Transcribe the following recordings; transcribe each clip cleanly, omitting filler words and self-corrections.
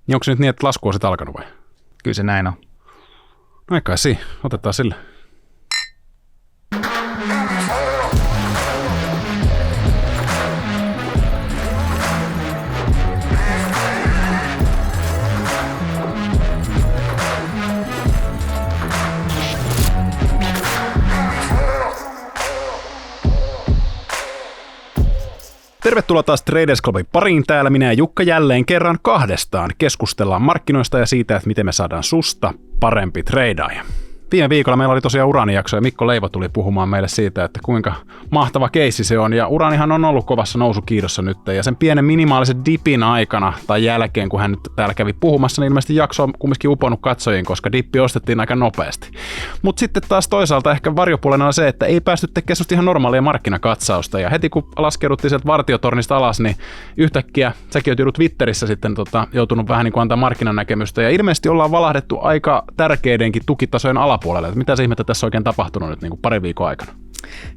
Niin onko se nyt niin, että lasku on sitten alkanut vai? Kyllä se näin on. No eikä siinä, otetaan sille. Tervetuloa taas Traders Clubin pariin. Täällä minä ja Jukka jälleen kerran kahdestaan keskustellaan markkinoista ja siitä, että miten me saadaan susta parempi treidaaja. Viime viikolla meillä oli tosiaan uraanijakso ja Mikko Leivo tuli puhumaan meille siitä, että kuinka mahtava keissi se on. Ja uraanihan on ollut kovassa nousukiidossa nyt ja sen pienen minimaalisen dipin aikana tai jälkeen, kun hän nyt täällä kävi puhumassa, niin ilmeisesti jakso on kumminkin uponut katsojiin, koska dippi ostettiin aika nopeasti. Mutta sitten taas toisaalta ehkä varjopuolena on se, että ei päästy tekemään ihan normaalia markkinakatsausta. Ja heti kun laskeuduttiin sieltä vartiotornista alas, niin yhtäkkiä säkin oot joudut Twitterissä sitten joutunut vähän niin kuin antaa markkinanäkemystä. Ja ilmeisesti ollaan valahdettu aika tärkeidenkin tukitasojen alapuolelle. Että mitä se ihmettä tässä on oikein tapahtunut nyt niin kuin parin viikon aikana?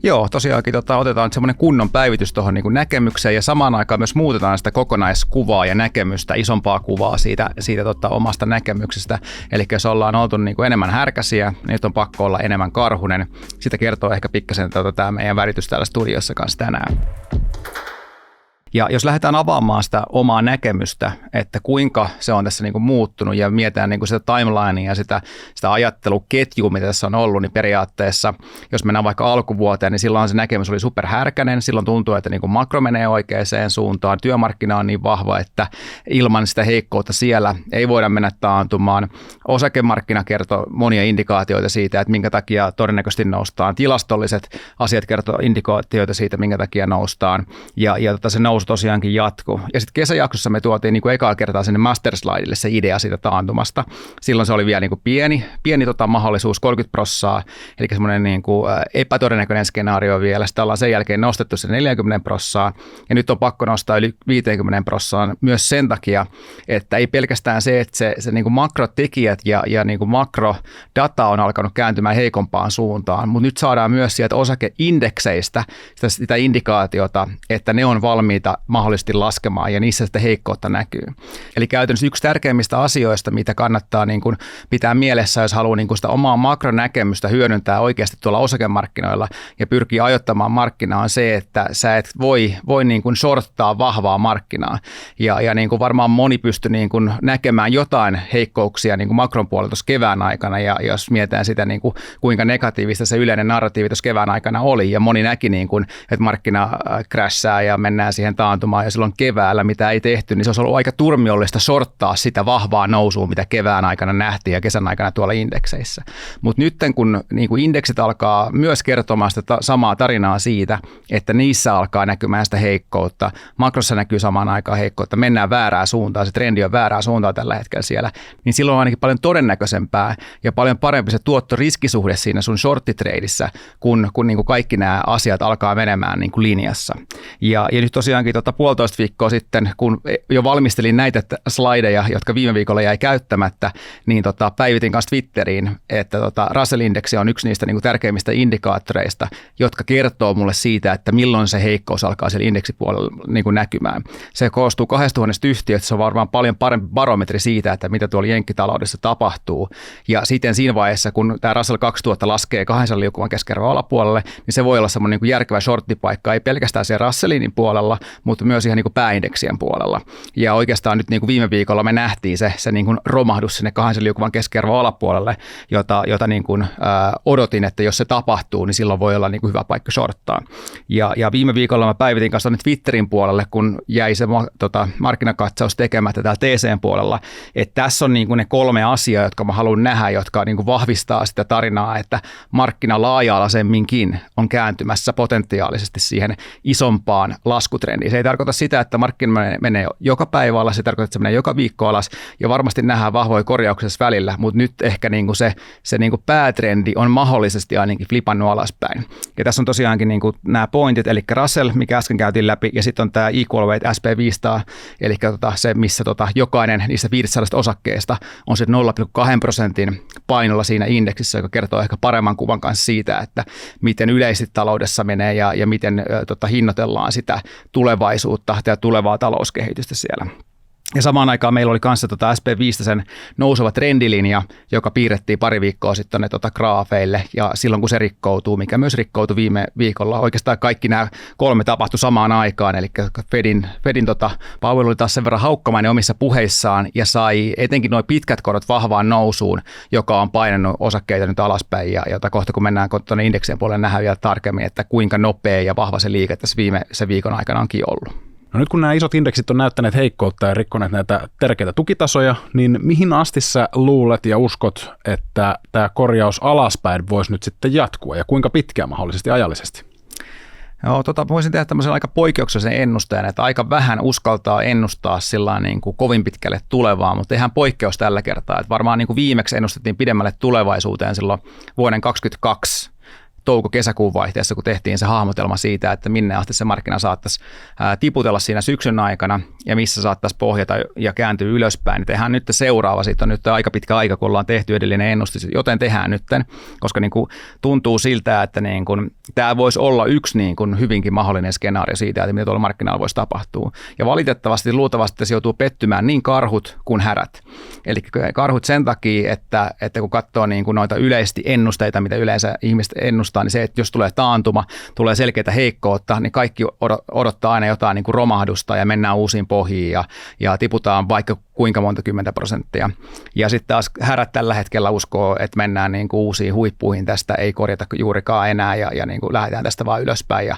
Joo, tosiaankin otetaan nyt semmoinen kunnon päivitys tuohon niin kuin näkemykseen ja samaan aikaan myös muutetaan sitä kokonaiskuvaa ja näkemystä, isompaa kuvaa siitä omasta näkemyksestä. Eli jos ollaan oltu niin kuin enemmän härkäsiä, niin nyt on pakko olla enemmän karhunen. Sitä kertoo ehkä pikkasen tämä meidän väritys täällä studiossa kanssa tänään. Ja jos lähdetään avaamaan sitä omaa näkemystä, että kuinka se on tässä niin kuin muuttunut ja mietitään niin kuin sitä timelinea ja sitä ajatteluketjua, mitä tässä on ollut, niin periaatteessa, jos mennään vaikka alkuvuoteen, niin silloin se näkemys oli superhärkäinen. Silloin tuntuu, että niin kuin makro menee oikeaan suuntaan. Työmarkkina on niin vahva, että ilman sitä heikkoutta siellä ei voida mennä taantumaan. Osakemarkkina kertoo monia indikaatioita siitä, että minkä takia todennäköisesti noustaan. Tilastolliset asiat kertoo indikaatioita siitä, minkä takia noustaan. Ja se nousu tosiaankin jatkuu. Ja sitten kesäjaksossa me tuotiin niin kuin ekaa kertaa sinne masterslaidille se idea siitä taantumasta. Silloin se oli vielä niin kuin pieni mahdollisuus, 30%, eli semmoinen niin kuin epätodennäköinen skenaario vielä. Sitten ollaan sen jälkeen nostettu se 40%, ja nyt on pakko nostaa yli 50% myös sen takia, että ei pelkästään se, että se niin kuin makrotekijät ja niin kuin makrodata on alkanut kääntymään heikompaan suuntaan, mutta nyt saadaan myös sieltä osakeindekseistä sitä indikaatiota, että ne on valmiita mahdollisesti laskemaan ja niissä sitä heikkoutta näkyy. Eli käytännössä yksi tärkeimmistä asioista, mitä kannattaa niin kuin pitää mielessä, jos haluaa niin kuin sitä omaa makronäkemystä hyödyntää oikeasti tuolla osakemarkkinoilla ja pyrkii ajoittamaan markkinaa, on se, että sä et voi niin kuin shorttaa vahvaa markkinaa. Ja niin kuin varmaan moni pystyy niin kuin näkemään jotain heikkouksia niin kuin makron puolella tuossa kevään aikana, ja jos mietitään sitä, niin kuin, kuinka negatiivista se yleinen narratiivi tuossa kevään aikana oli, ja moni näki, niin kuin, että markkina crashaa ja mennään siihen taantumaan ja silloin keväällä, mitä ei tehty, niin se olisi ollut aika turmiollista sorttaa sitä vahvaa nousua, mitä kevään aikana nähtiin ja kesän aikana tuolla indekseissä. Mutta nyt kun niin kuin indeksit alkaa myös kertomaan sitä samaa tarinaa siitä, että niissä alkaa näkymään sitä heikkoutta, makrossa näkyy samaan aikaan heikkoutta, mennään väärää suuntaan, se trendi on väärää suuntaan tällä hetkellä siellä, niin silloin on ainakin paljon todennäköisempää ja paljon parempi se tuottoriskisuhde siinä sun shorttitreidissä, kun niin kuin kaikki nämä asiat alkaa menemään niin kuin linjassa. Ja nyt tosiaankin 1,5 viikkoa sitten, kun jo valmistelin näitä slideja, jotka viime viikolla jäi käyttämättä, niin päivitin kanssa Twitteriin, että Russell-indeksi on yksi niistä niin kuin tärkeimmistä indikaattoreista, jotka kertoo mulle siitä, että milloin se heikkous alkaa siellä indeksipuolella niin kuin näkymään. Se koostuu 2000 yhtiöstä, se on varmaan paljon parempi barometri siitä, että mitä tuolla jenkkitaloudessa tapahtuu. Ja sitten siinä vaiheessa, kun tämä Russell 2000 laskee 200 liukuvan keskiarvon alapuolelle, niin se voi olla semmoinen niin kuin järkevä shorttipaikka, ei pelkästään siellä Russellin puolella, mutta myös ihan niin kuin pääindeksien puolella. Ja oikeastaan nyt niin kuin viime viikolla me nähtiin se niin kuin romahdus sinne 200 liukuvan keskiarvon alapuolelle, jota niin kuin, odotin, että jos se tapahtuu, niin silloin voi olla niin kuin hyvä paikka shorttaa. Ja viime viikolla mä päivitin kanssa Twitterin puolelle, kun jäi se markkinakatsaus tekemättä täällä TC:n puolella, että tässä on niin kuin ne 3 asiaa, jotka mä haluan nähdä, jotka niin kuin vahvistaa sitä tarinaa, että markkina laaja-alaisemminkin on kääntymässä potentiaalisesti siihen isompaan laskutrendiin. Se ei tarkoita sitä, että markkina menee joka päivä alas, se tarkoittaa, että se menee joka viikko alas, ja varmasti nähdään vahvoja korjauksia välillä, mutta nyt ehkä niin kuin se niin kuin päätrendi on mahdollisesti ainakin flipannut alaspäin. Ja tässä on tosiaankin niin kuin nämä pointit, eli Russell, mikä äsken käytiin läpi, ja sitten on tämä Equal Weight SP500, eli se, missä jokainen niistä 500 osakkeesta on se 0,2% painolla siinä indeksissä, joka kertoo ehkä paremman kuvan kanssa siitä, että miten yleisesti taloudessa menee ja miten hinnoitellaan sitä tulevaisuutta ja tulevaa talouskehitystä siellä. Ja samaan aikaan meillä oli kanssa SP5 nouseva trendilinja, joka piirrettiin pari viikkoa sitten graafeille, ja silloin kun se rikkoutuu, mikä myös rikkoutui viime viikolla, oikeastaan kaikki nämä 3 tapahtui samaan aikaan, eli Fedin Powell oli taas sen verran haukkamainen omissa puheissaan, ja sai etenkin nuo pitkät korot vahvaan nousuun, joka on painanut osakkeita nyt alaspäin, ja jota kohta kun mennään tuonne indeksien puolelle nähdään vielä tarkemmin, että kuinka nopea ja vahva se liike tässä viimeisen viikon aikana onkin ollut. No nyt kun nämä isot indeksit on näyttäneet heikkoutta ja rikkoneet näitä tärkeitä tukitasoja, niin mihin asti sä luulet ja uskot, että tämä korjaus alaspäin voisi nyt sitten jatkua ja kuinka pitkään mahdollisesti ajallisesti? Joo, voisin tehdä tämmöisen aika poikkeuksellisen ennusteen, että aika vähän uskaltaa ennustaa sillä niin kuin kovin pitkälle tulevaa, mutta tehdään poikkeus tällä kertaa. Että varmaan niin kuin viimeksi ennustettiin pidemmälle tulevaisuuteen silloin vuoden 2022 touko-kesäkuun vaihteessa, kun tehtiin se hahmotelma siitä, että minne asti se markkina saattaisi tiputella siinä syksyn aikana ja missä saattaisi pohjata ja kääntyä ylöspäin. Tehdään nyt seuraava, siitä on nyt aika pitkä aika, kun ollaan tehty edellinen ennustus, joten tehdään nyt, koska niin kuin tuntuu siltä, että niin kuin, tämä voisi olla yksi niin kuin hyvinkin mahdollinen skenaario siitä, että mitä tuolla markkinalla voisi tapahtua. Ja valitettavasti luultavasti se joutuu pettymään niin karhut kuin härät. Eli karhut sen takia, että kun katsoo niin kuin noita yleisesti ennusteita, mitä yleensä ihmiset ennustaa, niin se, että jos tulee taantuma, tulee selkeitä heikkoutta, niin kaikki odottaa aina jotain niin kuin romahdusta ja mennään uusiin pohjiin ja tiputaan vaikka kuinka monta 10%. Ja sitten taas härät tällä hetkellä uskoo, että mennään niin kuin uusiin huippuihin, tästä ei korjata juurikaan enää ja niin kuin lähdetään tästä vaan ylöspäin ja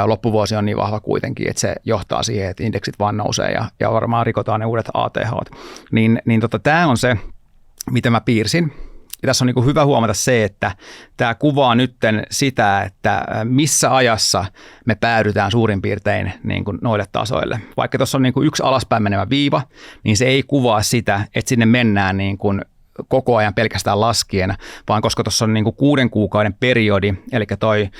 loppuvuosi on niin vahva kuitenkin, että se johtaa siihen, että indeksit vaan nousee ja varmaan rikotaan ne uudet ATH. Tämä on se, mitä mä piirsin. Ja tässä on niin kuin hyvä huomata se, että tämä kuvaa nytten sitä, että missä ajassa me päädytään suurin piirtein niin kuin noille tasoille. Vaikka tuossa on niin kuin yksi alaspäin menevä viiva, niin se ei kuvaa sitä, että sinne mennään niin kuin koko ajan pelkästään laskien, vaan koska tuossa on niin kuin 6 kuukauden periodi, eli toi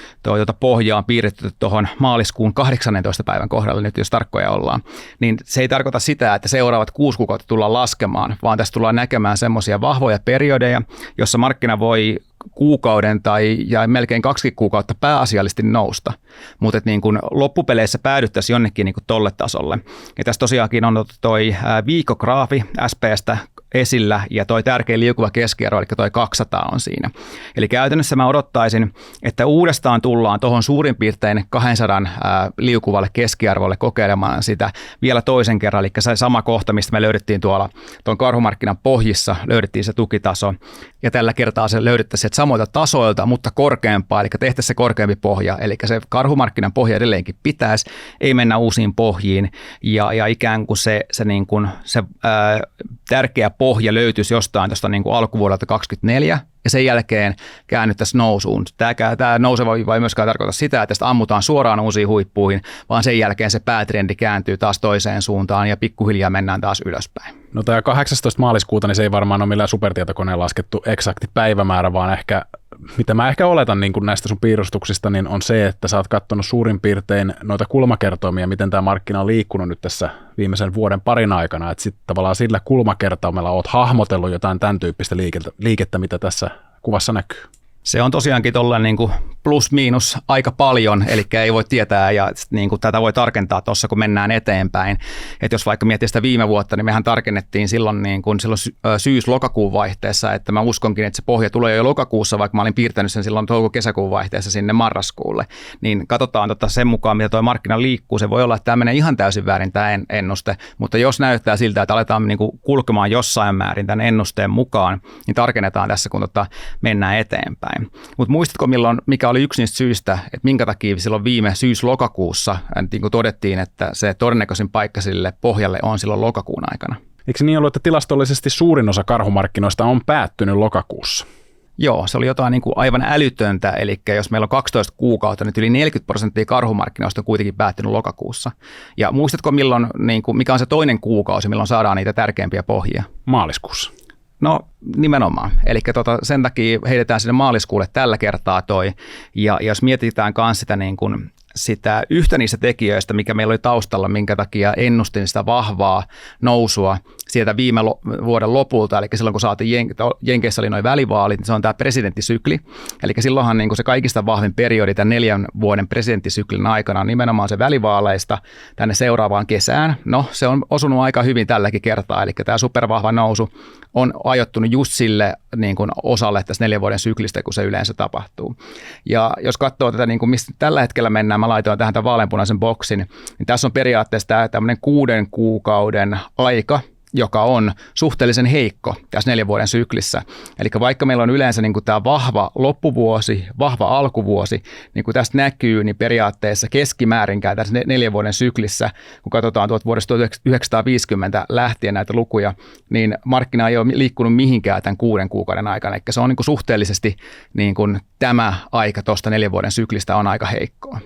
pohja on piirretty tuohon maaliskuun 18. päivän kohdalle, nyt jos tarkkoja ollaan, niin se ei tarkoita sitä, että seuraavat 6 kuukautta tullaan laskemaan, vaan tässä tullaan näkemään semmoisia vahvoja periodeja, jossa markkina voi kuukauden ja melkein 2 kuukautta pääasiallisesti nousta, mutta niin kuin loppupeleissä päädyttäisiin jonnekin niin kuin tolle tasolle. Ja tässä tosiaankin on toi viikograafi SP:stä esillä ja toi tärkeä liukuva keskiarvo, eli toi 200 on siinä. Eli käytännössä mä odottaisin, että uudestaan tullaan tuohon suurin piirtein 200 liukuvalle keskiarvolle kokeilemaan sitä vielä toisen kerran, eli se sama kohta, mistä me löydettiin tuolla tuon karhumarkkinan pohjissa, löydettiin se tukitaso, ja tällä kertaa se löydettäisiin samoilta tasoilta, mutta korkeampaa, eli tehtäisiin se korkeampi pohja, eli se karhumarkkinan pohja edelleenkin pitäisi, ei mennä uusiin pohjiin, ja ikään kuin se tärkeä pohja löytyisi jostain tuosta niin kuin alkuvuodelta 2024, ja sen jälkeen käännyttäisiin nousuun. Tämä nouseva viiva ei myöskään tarkoita sitä, että tästä ammutaan suoraan uusiin huippuihin, vaan sen jälkeen se päätrendi kääntyy taas toiseen suuntaan ja pikkuhiljaa mennään taas ylöspäin. No tämä 18. maaliskuuta, niin se ei varmaan ole millään supertietokoneen laskettu eksakti päivämäärä, vaan ehkä, mitä mä ehkä oletan niin kuin näistä sun piirustuksista, niin on se, että sä oot katsonut suurin piirtein noita kulmakertoimia, miten tämä markkina on liikkunut nyt tässä viimeisen vuoden parin aikana, että sitten tavallaan sillä kulmakertoimella oot hahmotellut jotain tämän tyyppistä liikettä, mitä tässä kuvassa näkyy. Se on tosiaankin tuollainen niin kuin plus miinus aika paljon, eli ei voi tietää ja niin kuin tätä voi tarkentaa tuossa, kun mennään eteenpäin. Et jos vaikka miettii sitä viime vuotta, niin mehän tarkennettiin silloin syys-lokakuun vaihteessa, että mä uskonkin, että se pohja tulee jo lokakuussa, vaikka mä olin piirtänyt sen silloin touko-kesäkuun vaihteessa sinne marraskuulle. Niin katsotaan sen mukaan, mitä tuo markkina liikkuu. Se voi olla, että tämä menee ihan täysin väärin tämä ennuste, mutta jos näyttää siltä, että aletaan niin kuin kulkemaan jossain määrin tämän ennusteen mukaan, niin tarkennetaan tässä, kun mennään eteenpäin. Mutta muistatko mikä oli yksi niistä syistä, että minkä takia silloin viime syys-lokakuussa niin kuin todettiin, että se todennäköisin paikka sille pohjalle on silloin lokakuun aikana? Eikö niin ollut, että tilastollisesti suurin osa karhumarkkinoista on päättynyt lokakuussa? Joo, se oli jotain niin kuin aivan älytöntä, eli jos meillä on 12 kuukautta, niin yli 40% karhumarkkinoista on kuitenkin päättynyt lokakuussa. Ja muistatko mikä on se toinen kuukausi, milloin saadaan niitä tärkeimpiä pohjia? Maaliskuussa. No nimenomaan, eli sen takia heitetään sinne maaliskuulle tällä kertaa toi, ja jos mietitään myös sitä niin kuin yhtä niistä tekijöistä, mikä meillä oli taustalla, minkä takia ennustin sitä vahvaa nousua sieltä viime vuoden lopulta, eli silloin kun saatiin Jenkeissä oli noin välivaalit, niin se on tämä presidenttisykli, eli silloinhan niin kuin se kaikista vahvin periodi tämän 4 vuoden presidenttisyklin aikana on nimenomaan se välivaaleista tänne seuraavaan kesään. No, se on osunut aika hyvin tälläkin kertaa, eli tämä supervahva nousu on ajoittunut just sille niin kuin osalle tästä 4 vuoden syklistä, kun se yleensä tapahtuu. Ja jos katsoo tätä, niin kuin mistä tällä hetkellä mennään, mä laitoin tähän tämän vaaleanpunaisen boksin, niin tässä on periaatteessa tämä tämmöinen 6 kuukauden aika, joka on suhteellisen heikko tässä 4 vuoden syklissä. Eli vaikka meillä on yleensä niin kuin tämä vahva loppuvuosi, vahva alkuvuosi, niin kuin tästä näkyy, niin periaatteessa keskimäärinkään tässä 4 vuoden syklissä, kun katsotaan vuodesta 1950 lähtien näitä lukuja, niin markkina ei ole liikkunut mihinkään tämän 6 kuukauden aikana. Eli se on niin kuin suhteellisesti niin kuin tämä aika tuosta 4 vuoden syklistä on aika heikkoa.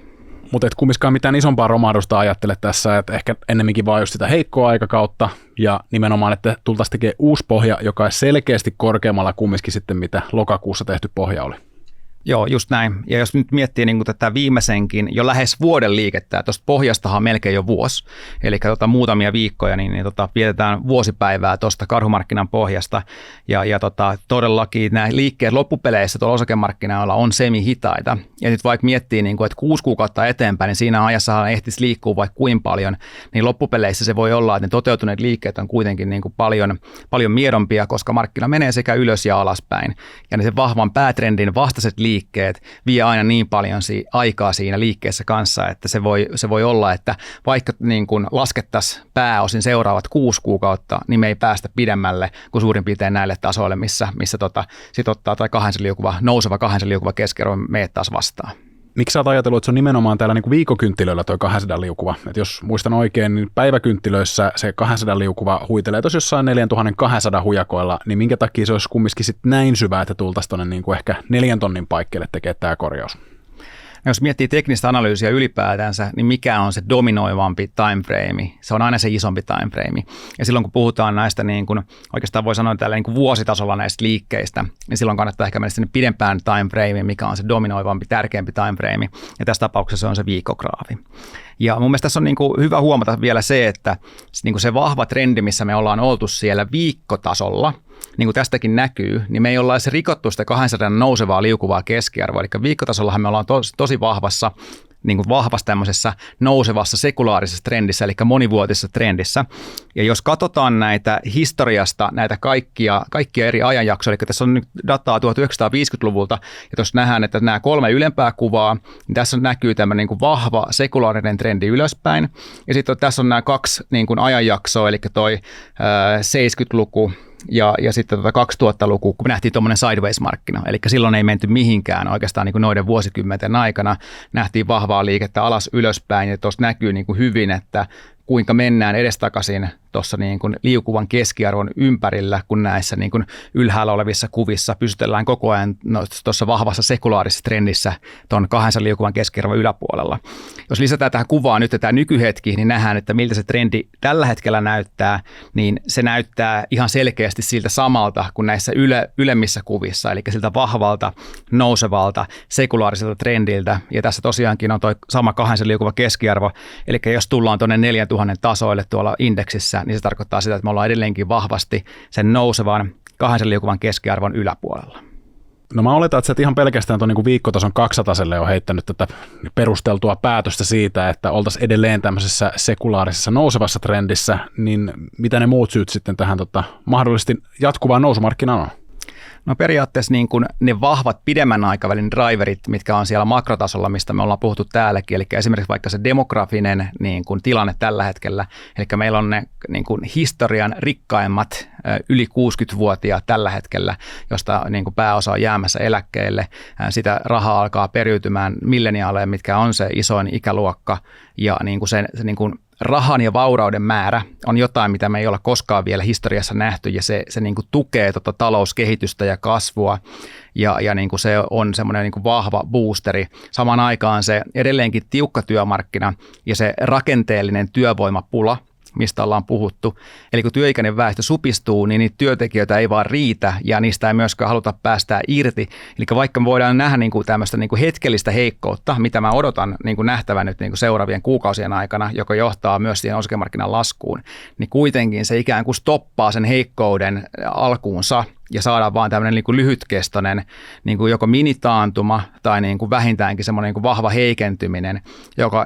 Mutta et kumminkaan mitään isompaa romahdusta ajattele tässä, että ehkä ennemminkin vaan just sitä heikkoa aikakautta ja nimenomaan, että tultaisiin tekemään uusi pohja, joka on selkeästi korkeammalla kumminkin sitten, mitä lokakuussa tehty pohja oli. Joo, just näin. Ja jos nyt miettii niin tätä viimeisenkin jo lähes vuoden liikettä, tuosta pohjastahan on melkein jo vuosi, eli muutamia viikkoja, niin vietetään vuosipäivää tuosta karhumarkkinan pohjasta, ja todellakin nämä liikkeet loppupeleissä tuolla osakemarkkinoilla on semi-hitaita, ja nyt vaikka miettii, niin kuin, että 6 kuukautta eteenpäin, niin siinä ajassa ehtisi liikkua vaikka kuin paljon, niin loppupeleissä se voi olla, että ne toteutuneet liikkeet on kuitenkin niin kuin paljon miedompia, koska markkina menee sekä ylös ja alaspäin, ja ne sen vahvan päätrendin vastaiset liikkeet vie aina niin paljon aikaa siinä liikkeessä kanssa, että se voi olla, että vaikka niin kuin laskettaisiin pääosin seuraavat 6 kuukautta, niin me ei päästä pidemmälle kuin suurin piirtein näille tasoille, missä sit ottaa tai nouseva 200 liukuva keskiarvo meet taas vastaan. Miksi sä oot ajatellut, että se on nimenomaan täällä niin kuin viikkokynttilöillä toi 200 liukuva? Et jos muistan oikein, niin päiväkynttilöissä se 200 liukuva huitelee tuossa jossain 4200 hujakoilla, niin minkä takia se olisi kumminkin sitten näin syvä, että tultaisiin tuonne niin kuin ehkä 4 tonnin paikkeelle tekemään tämä korjaus? Jos miettii teknistä analyysiä ylipäätänsä, niin mikä on se dominoivampi timeframe? Se on aina se isompi timeframe. Ja silloin kun puhutaan näistä, niin kuin, oikeastaan voi sanoa tällä niin kuin vuositasolla näistä liikkeistä, niin silloin kannattaa ehkä mennä sinne pidempään timeframeen, mikä on se dominoivampi, tärkeämpi timeframe. Ja tässä tapauksessa se on se viikograafi. Ja mun mielestä tässä on niin kuin hyvä huomata vielä se, että niin kuin se vahva trendi, missä me ollaan oltu siellä viikkotasolla, niin kuin tästäkin näkyy, niin me ei olla edes rikottu sitä 200 nousevaa liukuvaa keskiarvoa. Eli viikkotasollahan me ollaan tosi vahvassa, niin kuin vahvassa tämmöisessä nousevassa sekulaarisessa trendissä, eli monivuotisessa trendissä. Ja jos katsotaan näitä historiasta, näitä kaikkia eri ajanjaksoja, eli tässä on nyt dataa 1950-luvulta, ja tuossa nähdään, että nämä 3 ylempää kuvaa, niin tässä näkyy tämmöinen niin kuin vahva sekulaarinen trendi ylöspäin. Ja sitten tässä on nämä 2 niin kuin ajanjaksoa, eli toi 70-luku, ja sitten 2000-luku, kun nähtiin tuommoinen sideways-markkina, eli silloin ei menty mihinkään oikeastaan niin kuin noiden vuosikymmenten aikana, nähtiin vahvaa liikettä alas ylöspäin, ja tuossa näkyy niin kuin hyvin, että kuinka mennään edestakaisin tuossa niin kuin liukuvan keskiarvon ympärillä, kun näissä niin kuin ylhäällä olevissa kuvissa pysytellään koko ajan tuossa vahvassa sekulaarisessa trendissä tuon 200 liukuvan keskiarvon yläpuolella. Jos lisätään tähän kuvaan nyt tämä nykyhetki, niin nähdään, että miltä se trendi tällä hetkellä näyttää, niin se näyttää ihan selkeästi siltä samalta kuin näissä ylemmissä kuvissa, eli siltä vahvalta, nousevalta, sekulaariselta trendiltä, ja tässä tosiaankin on tuo sama 200 liukuva keskiarvo, eli jos tullaan tuonne 4000 tasoille tuolla indeksissä, niin se tarkoittaa sitä, että me ollaan edelleenkin vahvasti sen nousevan 200 liukuvan keskiarvon yläpuolella. No mä oletan, että sä et ihan pelkästään tuon niin viikkotason 200 on heittänyt tätä perusteltua päätöstä siitä, että oltaisiin edelleen tämmöisessä sekulaarisessa nousevassa trendissä, niin mitä ne muut syyt sitten tähän mahdollisesti jatkuvaan nousumarkkinaan on? No periaatteessa niin kuin ne vahvat pidemmän aikavälin driverit, mitkä on siellä makrotasolla, mistä me ollaan puhuttu täälläkin, eli esimerkiksi vaikka se demografinen niin kuin tilanne tällä hetkellä, eli meillä on ne niin kuin historian rikkaimmat yli 60-vuotiaat tällä hetkellä, josta niin kuin pääosa on jäämässä eläkkeelle, sitä rahaa alkaa periytymään milleniaaleille, mitkä on se isoin ikäluokka, ja niin kuin se niin kuin rahan ja vaurauden määrä on jotain, mitä me ei olla koskaan vielä historiassa nähty, ja se niin kuin tukee talouskehitystä ja kasvua, ja niin kuin se on semmoinen niin kuin vahva boosteri. Samaan aikaan se edelleenkin tiukka työmarkkina ja se rakenteellinen työvoimapula, mistä ollaan puhuttu. Eli kun työikäinen väestö supistuu, niin niitä työntekijöitä ei vaan riitä ja niistä ei myöskään haluta päästää irti. Eli vaikka me voidaan nähdä niin kuin tämmöistä niin kuin hetkellistä heikkoutta, mitä mä odotan niin kuin nähtävän nyt niin kuin seuraavien kuukausien aikana, joka johtaa myös siihen osakemarkkinan laskuun, niin kuitenkin se ikään kuin stoppaa sen heikkouden alkuunsa ja saadaan vaan tämmöinen niin kuin lyhytkestoinen niin kuin joko minitaantuma tai niin kuin vähintäänkin semmoinen niin kuin vahva heikentyminen,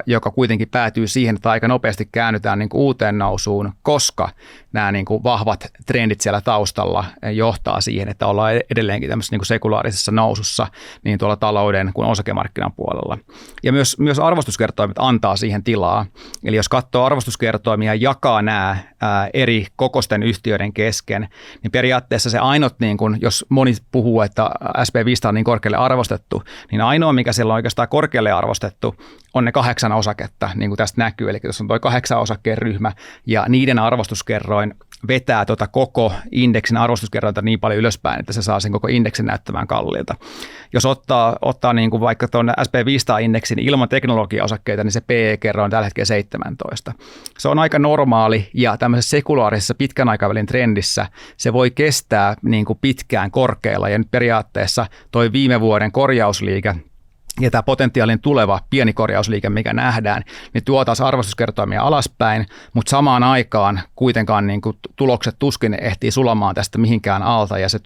joka kuitenkin päätyy siihen, että aika nopeasti käännytään niin kuin uuteen nousuun, koska nämä niin kuin vahvat trendit siellä taustalla johtaa siihen, että ollaan edelleenkin tämmöisessä niin kuin sekulaarisessa nousussa niin tuolla talouden kuin osakemarkkinan puolella. Ja myös arvostuskertoimet antaa siihen tilaa. Eli jos katsoo arvostuskertoimia ja jakaa nämä eri kokoisten yhtiöiden kesken, niin periaatteessa se ainut, niin kun, jos moni puhuu, että SP500 on niin korkealle arvostettu, niin ainoa, mikä siellä on oikeastaan korkealle arvostettu, on ne 8 osaketta, niin kuin tästä näkyy. Eli tässä on tuo 8 osakkeen ryhmä, ja niiden arvostuskerroin vetää koko indeksin arvostuskerrointa niin paljon ylöspäin, että se saa sen koko indeksin näyttämään kalliilta. Jos ottaa niin kuin vaikka tuon SP500-indeksin ilman teknologiaosakkeita, niin se PE-kerroin on tällä hetkellä 17. Se on aika normaali, ja tämmöisessä sekulaarisessa pitkän aikavälin trendissä se voi kestää niin kuin pitkään korkealla, ja nyt periaatteessa toi viime vuoden korjausliike ja tämä potentiaalinen tuleva pieni korjausliike, mikä nähdään, niin tuo taas arvostuskertoimia alaspäin, mutta samaan aikaan kuitenkaan niin kuin tulokset tuskin ehtii sulamaan tästä mihinkään alta, ja se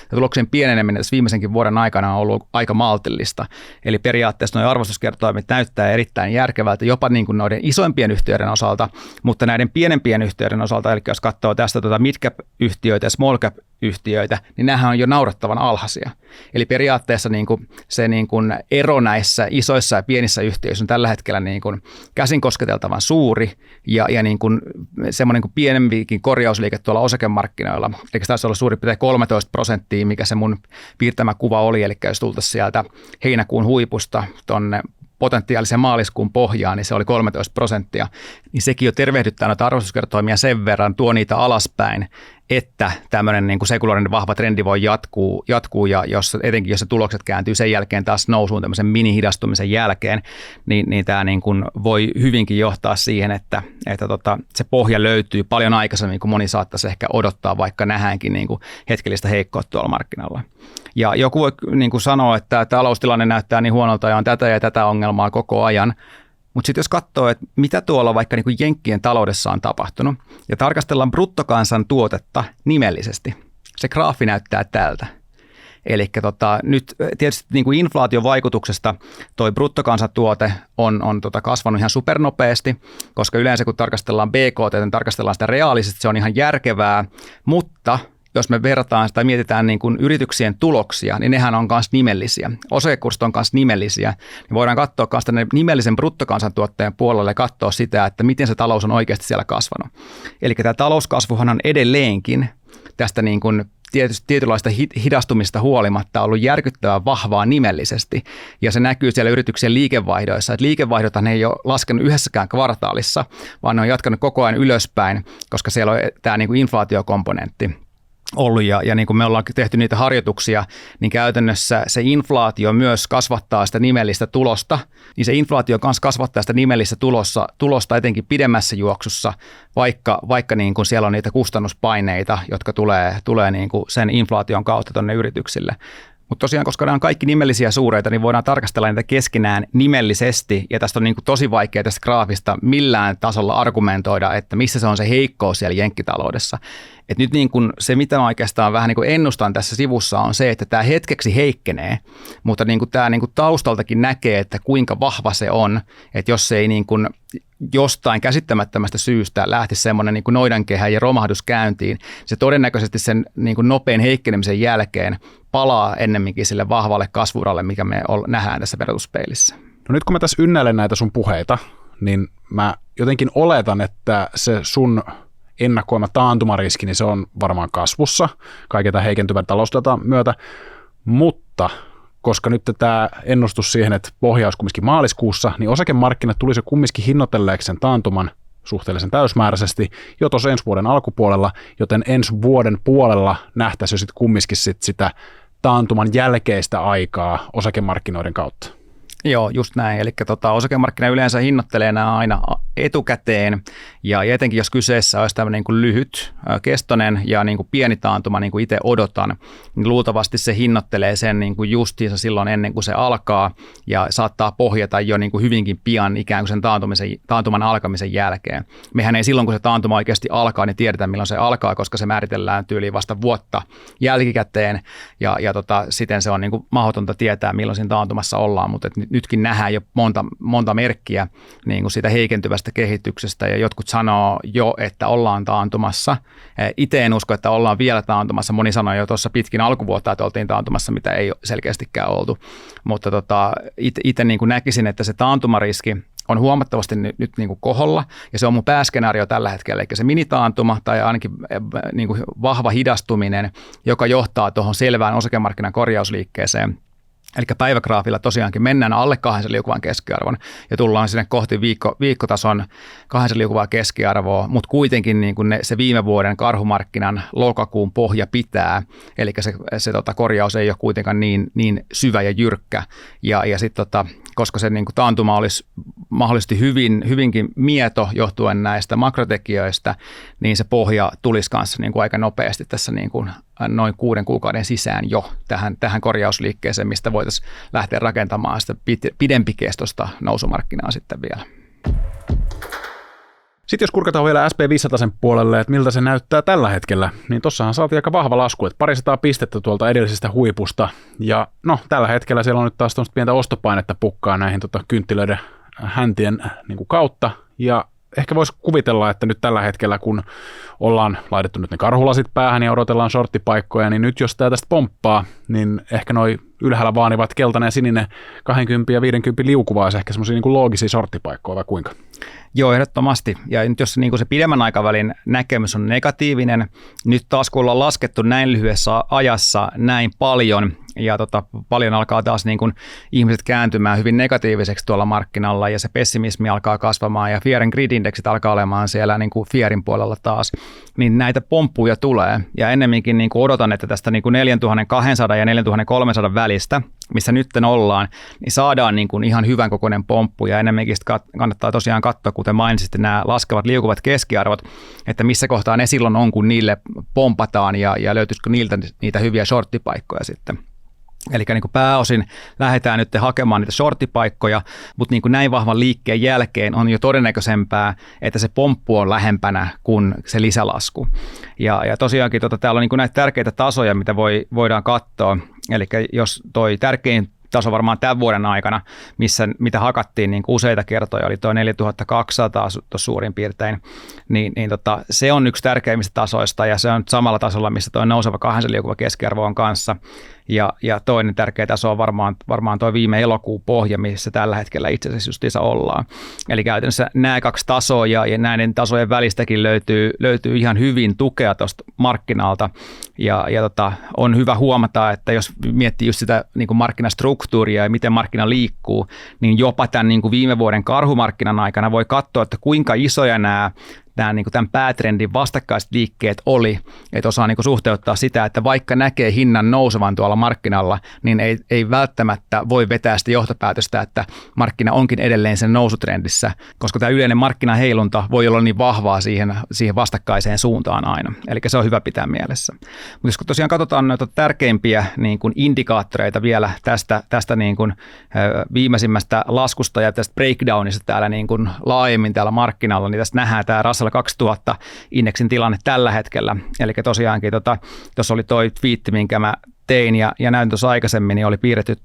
tuloksen pieneneminen tässä viimeisenkin vuoden aikana on ollut aika maltillista. Eli periaatteessa nuo arvostuskertoimet näyttää erittäin järkevältä jopa niin kuin noiden isoimpien yhtiöiden osalta, mutta näiden pienempien yhtiöiden osalta, eli jos katsoo tästä mid-cap-yhtiöitä ja small-cap-yhtiöitä, niin nämähän on jo naurettavan alhaisia. Eli periaatteessa niin kuin se niin kuin ero näissä isoissa ja pienissä yhtiöissä on tällä hetkellä niin kuin käsin kosketeltavan suuri ja niin kuin semmoinen kuin pienempikin korjausliike tuolla osakemarkkinoilla. Eli taisi olla suurin piirtein 13%, mikä se mun piirtämä kuva oli. Eli jos tultaisiin sieltä heinäkuun huipusta tuonne potentiaalisen maaliskuun pohjaan, niin se oli 13%, niin sekin jo tervehdyttää noita arvostuskertoimia sen verran, tuo niitä alaspäin, että tämmöinen niin kuin sekulaarinen vahva trendi voi jatkuu ja etenkin jos se tulokset kääntyy sen jälkeen taas nousuun tämmöisen mini-hidastumisen jälkeen, niin tämä niin kuin voi hyvinkin johtaa siihen, että se pohja löytyy paljon aikaisemmin kuin moni saattaisi ehkä odottaa, vaikka nähdäänkin niin kuin hetkellistä heikkoutta tuolla markkinalla. Ja joku voi niin kuin sanoa, että taloustilanne näyttää niin huonolta ja on tätä ja tätä ongelmaa koko ajan. Mutta sitten jos katsoo, että mitä tuolla vaikka niin kuin Jenkkien taloudessa on tapahtunut ja tarkastellaan bruttokansantuotetta nimellisesti, se graafi näyttää tältä. Eli nyt tietysti niin kuin inflaation vaikutuksesta toi bruttokansantuote on kasvanut ihan supernopeasti, koska yleensä kun tarkastellaan BKT, niin tarkastellaan sitä reaalisesti, se on ihan järkevää, mutta jos me verrataan tai mietitään niin kuin yrityksien tuloksia, niin nehän on myös nimellisiä. Osakekurssit on myös nimellisiä. Niin voidaan katsoa myös tänne nimellisen bruttokansantuotteen puolelle ja katsoa sitä, että miten se talous on oikeasti siellä kasvanut. Eli tämä talouskasvuhan on edelleenkin tästä niin kuin tietynlaista hidastumista huolimatta ollut järkyttävän vahvaa nimellisesti. Ja se näkyy siellä yrityksien liikevaihdoissa. Että liikevaihdothan ei ole laskenut yhdessäkään kvartaalissa, vaan ne on jatkanut koko ajan ylöspäin, koska siellä on tämä niin kuin inflaatiokomponentti ollut ja niin kuin me ollaan tehty niitä harjoituksia, niin käytännössä se inflaatio myös kasvattaa sitä nimellistä tulosta, niin se inflaatio myös kasvattaa sitä nimellistä tulosta etenkin pidemmässä juoksussa, vaikka niin kuin siellä on niitä kustannuspaineita, jotka tulee niin kuin sen inflaation kautta tuonne yrityksille. Mutta tosiaan, koska nämä on kaikki nimellisiä suureita, niin voidaan tarkastella niitä keskenään nimellisesti, ja tästä on niin kuin tosi vaikea tästä graafista millään tasolla argumentoida, että missä se on se heikkous siellä jenkkitaloudessa. Et nyt niin kuin se, mitä mä oikeastaan vähän niin kuin ennustan tässä sivussa, on se, että tämä hetkeksi heikkenee, mutta niin kuin tämä niin kuin taustaltakin näkee, että kuinka vahva se on, että jos se ei niin kuin jostain käsittämättömästä syystä lähtisi semmoinen niin kuin noidankehä ja romahdus käyntiin, se todennäköisesti sen niin kuin nopean heikkenemisen jälkeen palaa ennemminkin sille vahvalle kasvuralle, mikä me nähdään tässä verotuspeilissä. No nyt kun mä tässä ynnäilen näitä sun puheita, niin mä jotenkin oletan, että se sun ennakoima taantumariski, niin se on varmaan kasvussa kaiken tämän heikentyvän talousdatan myötä, mutta koska nyt tämä ennustus siihen, että pohjaus kumminkin maaliskuussa, niin osakemarkkinat tulisi kumminkin hinnoitelleeksi sen taantuman suhteellisen täysmääräisesti jo tuossa ensi vuoden alkupuolella, joten ensi vuoden puolella nähtäisiin jo sitten kumminkin sitä taantuman jälkeistä aikaa osakemarkkinoiden kautta. Joo, just näin. Eli osakemarkkina yleensä hinnoittelee nämä aina etukäteen, ja etenkin jos kyseessä olisi tämmöinen niin kuin lyhyt, kestoinen ja niin kuin pieni taantuma, niin kuin itse odotan, niin luultavasti se hinnoittelee sen niin kuin justiinsa silloin ennen kuin se alkaa, ja saattaa pohjata jo niin kuin hyvinkin pian ikään kuin sen taantuman alkamisen jälkeen. Mehän ei silloin, kun se taantuma oikeasti alkaa, niin tiedetä, milloin se alkaa, koska se määritellään tyyliin vasta vuotta jälkikäteen, ja siten se on niin kuin mahdotonta tietää, milloin siinä taantumassa ollaan, mutta nytkin nähdään jo monta merkkiä niin kuin siitä heikentyvästä kehityksestä, ja jotkut sanoo jo, että ollaan taantumassa. Itse en usko, että ollaan vielä taantumassa. Moni sanoi jo tuossa pitkin alkuvuotta, että oltiin taantumassa, mitä ei selkeästikään oltu. Mutta itse niin kuin näkisin, että se taantumariski on huomattavasti nyt niin kuin koholla, ja se on mun pääskenaario tällä hetkellä, eli se minitaantuma tai ainakin niin kuin vahva hidastuminen, joka johtaa tuohon selvään osakemarkkinan korjausliikkeeseen. Eli päivägraafilla tosiaankin mennään alle 200 liukuvan keskiarvon ja tullaan sinne kohti viikkotason 200 liukuvaa keskiarvoa, mutta kuitenkin niin kuin se viime vuoden karhumarkkinan lokakuun pohja pitää, eli se korjaus ei ole kuitenkaan niin syvä ja jyrkkä, ja sitten koska se niin kuin taantuma olisi mahdollisesti hyvinkin mieto johtuen näistä makrotekijöistä, niin se pohja tulisi kanssa niin kuin aika nopeasti tässä niin kuin noin 6 kuukauden sisään jo tähän korjausliikkeeseen, mistä voitaisiin lähteä rakentamaan sitä pidempikestoista nousumarkkinaa sitten vielä. Sitten jos kurkataan vielä SP500 puolelle, että miltä se näyttää tällä hetkellä, niin tossahan saatiin aika vahva lasku, että 200 pistettä tuolta edellisestä huipusta. Ja no, tällä hetkellä siellä on nyt taas pientä ostopainetta pukkaa näihin kynttilöiden häntien niin kuin kautta. Ja ehkä voisi kuvitella, että nyt tällä hetkellä, kun ollaan laitettu nyt ne karhulasit päähän ja odotellaan shorttipaikkoja, niin nyt jos tämä tästä pomppaa, niin ehkä noi ylhäällä vaanivat keltainen ja sininen 20 ja 50 liukuva olisi ehkä semmoisia niin kuin loogisia shorttipaikkoja vai kuinka? Joo, ehdottomasti. Ja nyt jos niin kuin se pidemmän aikavälin näkemys on negatiivinen, nyt taas kun ollaan laskettu näin lyhyessä ajassa näin paljon, ja paljon alkaa taas niin kuin ihmiset kääntymään hyvin negatiiviseksi tuolla markkinalla, ja se pessimismi alkaa kasvamaan, ja Fear and Greed-indeksit alkaa olemaan siellä niin kuin Fearin puolella taas, niin näitä pomppuja tulee. Ja ennemminkin niin kuin odotan, että tästä niin kuin 4200 ja 4300 välistä, missä nyt ollaan, niin saadaan niin kuin ihan hyvän kokoinen pomppu, ja enemmänkin kannattaa tosiaan katsoa, kuten mainitsitte, nämä laskevat liukuvat keskiarvot, että missä kohtaa ne silloin on, kun niille pompataan, ja löytyisikö niiltä niitä hyviä shorttipaikkoja sitten. Eli niin kuin pääosin lähdetään nyt hakemaan niitä shorttipaikkoja, mutta niin kuin näin vahvan liikkeen jälkeen on jo todennäköisempää, että se pomppu on lähempänä kuin se lisälasku. Ja tosiaankin täällä on niin kuin näitä tärkeitä tasoja, mitä voidaan katsoa. Eli jos toi tärkein taso varmaan tämän vuoden aikana, mitä hakattiin niin kuin useita kertoja, oli tuo 4200 suurin piirtein, niin se on yksi tärkeimmistä tasoista, ja se on samalla tasolla, missä tuo nouseva 200 liukuva keskiarvo on kanssa. Ja toinen tärkeä taso on varmaan tuo viime elokuun pohja, missä tällä hetkellä itse asiassa justiinsa ollaan. Eli käytännössä nämä 2 tasoa ja näiden tasojen välistäkin löytyy ihan hyvin tukea tuosta markkinalta. Ja on hyvä huomata, että jos miettii just sitä niin kuin markkinastruktuuria ja miten markkina liikkuu, niin jopa tämän niin kuin viime vuoden karhumarkkinan aikana voi katsoa, että kuinka isoja nämä tämän päätrendin vastakkaiset liikkeet oli, että osaa niin kuin suhteuttaa sitä, että vaikka näkee hinnan nousevan tuolla markkinalla, niin ei välttämättä voi vetää sitä johtopäätöstä, että markkina onkin edelleen sen nousutrendissä, koska tämä yleinen markkinaheilunta voi olla niin vahvaa siihen vastakkaiseen suuntaan aina. Eli se on hyvä pitää mielessä. Mutta jos tosiaan katsotaan noita tärkeimpiä niin kuin indikaattoreita vielä tästä niin kuin viimeisimmästä laskusta ja tästä breakdownista täällä niin kuin laajemmin täällä markkinalla, niin tästä nähdään tämä Russell 2000-indeksin tilanne tällä hetkellä. Eli tosiaankin tuossa oli toi twiitti, minkä mä tein ja näin tuossa aikaisemmin, niin oli piirretty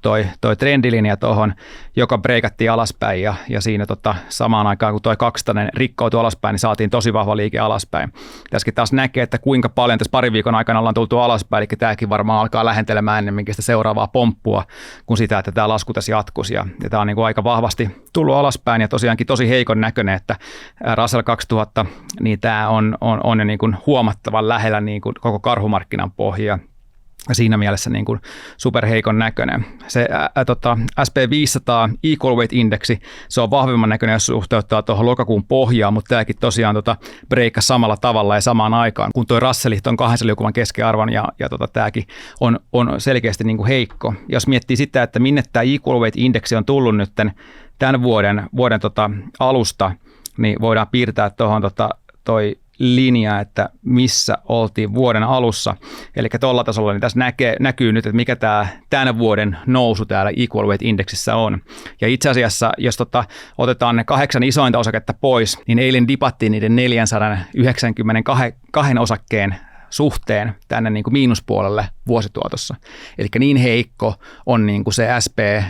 toi trendilinja tuohon, joka breikattiin alaspäin ja siinä samaan aikaan, kun toi 200 rikkoutui alaspäin, niin saatiin tosi vahva liike alaspäin. Tässäkin taas näkee, että kuinka paljon tässä parin viikon aikana ollaan tultu alaspäin, eli tämäkin varmaan alkaa lähentelemään ennemminkin sitä seuraavaa pomppua kuin sitä, että tämä lasku tässä jatkuisi. Ja tämä on niin kuin aika vahvasti tullut alaspäin ja tosiaankin tosi heikon näköinen, että Russell 2000, niin tämä on jo niin kuin huomattavan lähellä niin kuin koko karhumarkkinan pohjaa. siinä mielessä niin kuin superheikon näköinen. Se SP500 Equal Weight-indeksi, se on vahvemman näköinen, jos suhteuttaa tuohon lokakuun pohjaan, mutta tämäkin tosiaan breikkasi samalla tavalla ja samaan aikaan, kun tuo Russell on 200 liukuvan keskiarvon ja tämäkin on selkeästi niin kuin heikko. Jos miettii sitä, että minne tämä Equal Weight-indeksi on tullut nyt tämän vuoden alusta, niin voidaan piirtää tuohon toi linja, että missä oltiin vuoden alussa. Eli tuolla tasolla niin tässä näkyy nyt, että mikä tämä tämän vuoden nousu täällä Equal Weight-indeksissä on. Ja itse asiassa, jos otetaan ne 8 isointa osaketta pois, niin eilen dipattiin niiden 492 osakkeen suhteen tänne niin kuin miinuspuolelle vuosituotossa. Eli niin heikko on niin kuin se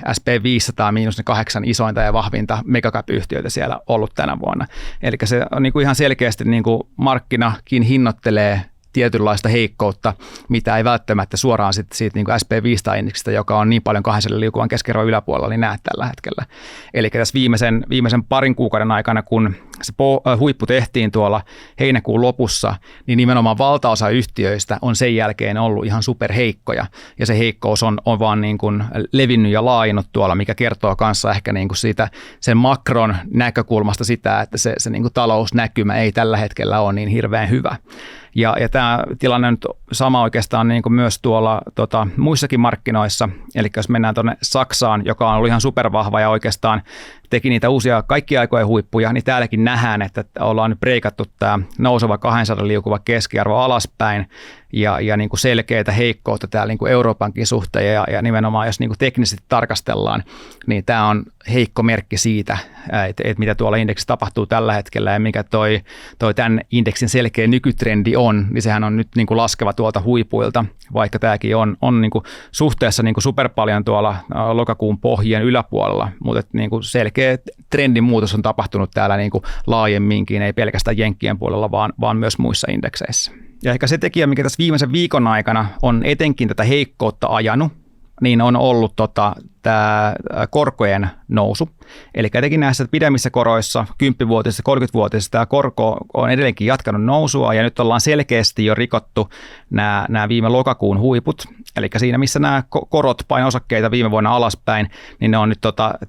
SP500 miinus ne 8 isointa ja vahvinta megacap-yhtiöitä siellä ollut tänä vuonna. Eli se on niin kuin ihan selkeästi niin kuin markkinakin hinnoittelee tietynlaista heikkoutta, mitä ei välttämättä suoraan siitä niin kuin SP500-indeksistä, joka on niin paljon 200 liukuvan keskiarvon yläpuolella, niin näet tällä hetkellä. Eli tässä viimeisen parin kuukauden aikana, kun se huippu tehtiin tuolla heinäkuun lopussa, niin nimenomaan valtaosa yhtiöistä on sen jälkeen ollut ihan superheikkoja, ja se heikkous on vaan niin kuin levinnyt ja laajennut tuolla, mikä kertoo kanssa ehkä niin kuin siitä sen makron näkökulmasta sitä, että se niin kuin talousnäkymä ei tällä hetkellä ole niin hirveän hyvä. Ja tämä tilanne on nyt sama oikeastaan niin kuin myös tuolla muissakin markkinoissa, eli jos mennään tuonne Saksaan, joka on ollut ihan supervahva ja oikeastaan teki niitä uusia kaikkien aikojen huippuja, niin täälläkin nähdään, että ollaan nyt breikattu tämä nouseva 200 liukuva keskiarvo alaspäin ja niin kuin selkeitä heikkoutta täällä niin kuin Euroopankin suhteen ja nimenomaan jos niin kuin teknisesti tarkastellaan, niin tämä on heikko merkki siitä, että mitä tuolla indeksissä tapahtuu tällä hetkellä ja mikä toi tämän indeksin selkeä nykytrendi on, niin sehän on nyt niin kuin laskeva tuolta huipuilta, vaikka tämäkin on niin kuin suhteessa niin kuin super paljon tuolla lokakuun pohjien yläpuolella, mutta niin kuin selkeä trendin muutos on tapahtunut täällä niin kuin laajemminkin, ei pelkästään jenkkien puolella, vaan myös muissa indekseissä. Ja ehkä se tekijä, mikä tässä viimeisen viikon aikana on etenkin tätä heikkoutta ajanut, niin on ollut tämä korkojen nousu. Eli etenkin näissä pidemmissä koroissa, 10-vuotisissa, 30-vuotisissa, tämä korko on edelleenkin jatkanut nousua ja nyt ollaan selkeästi jo rikottu nämä viime lokakuun huiput. Eli siinä, missä nämä korot paino osakkeita viime vuonna alaspäin, niin ne on nyt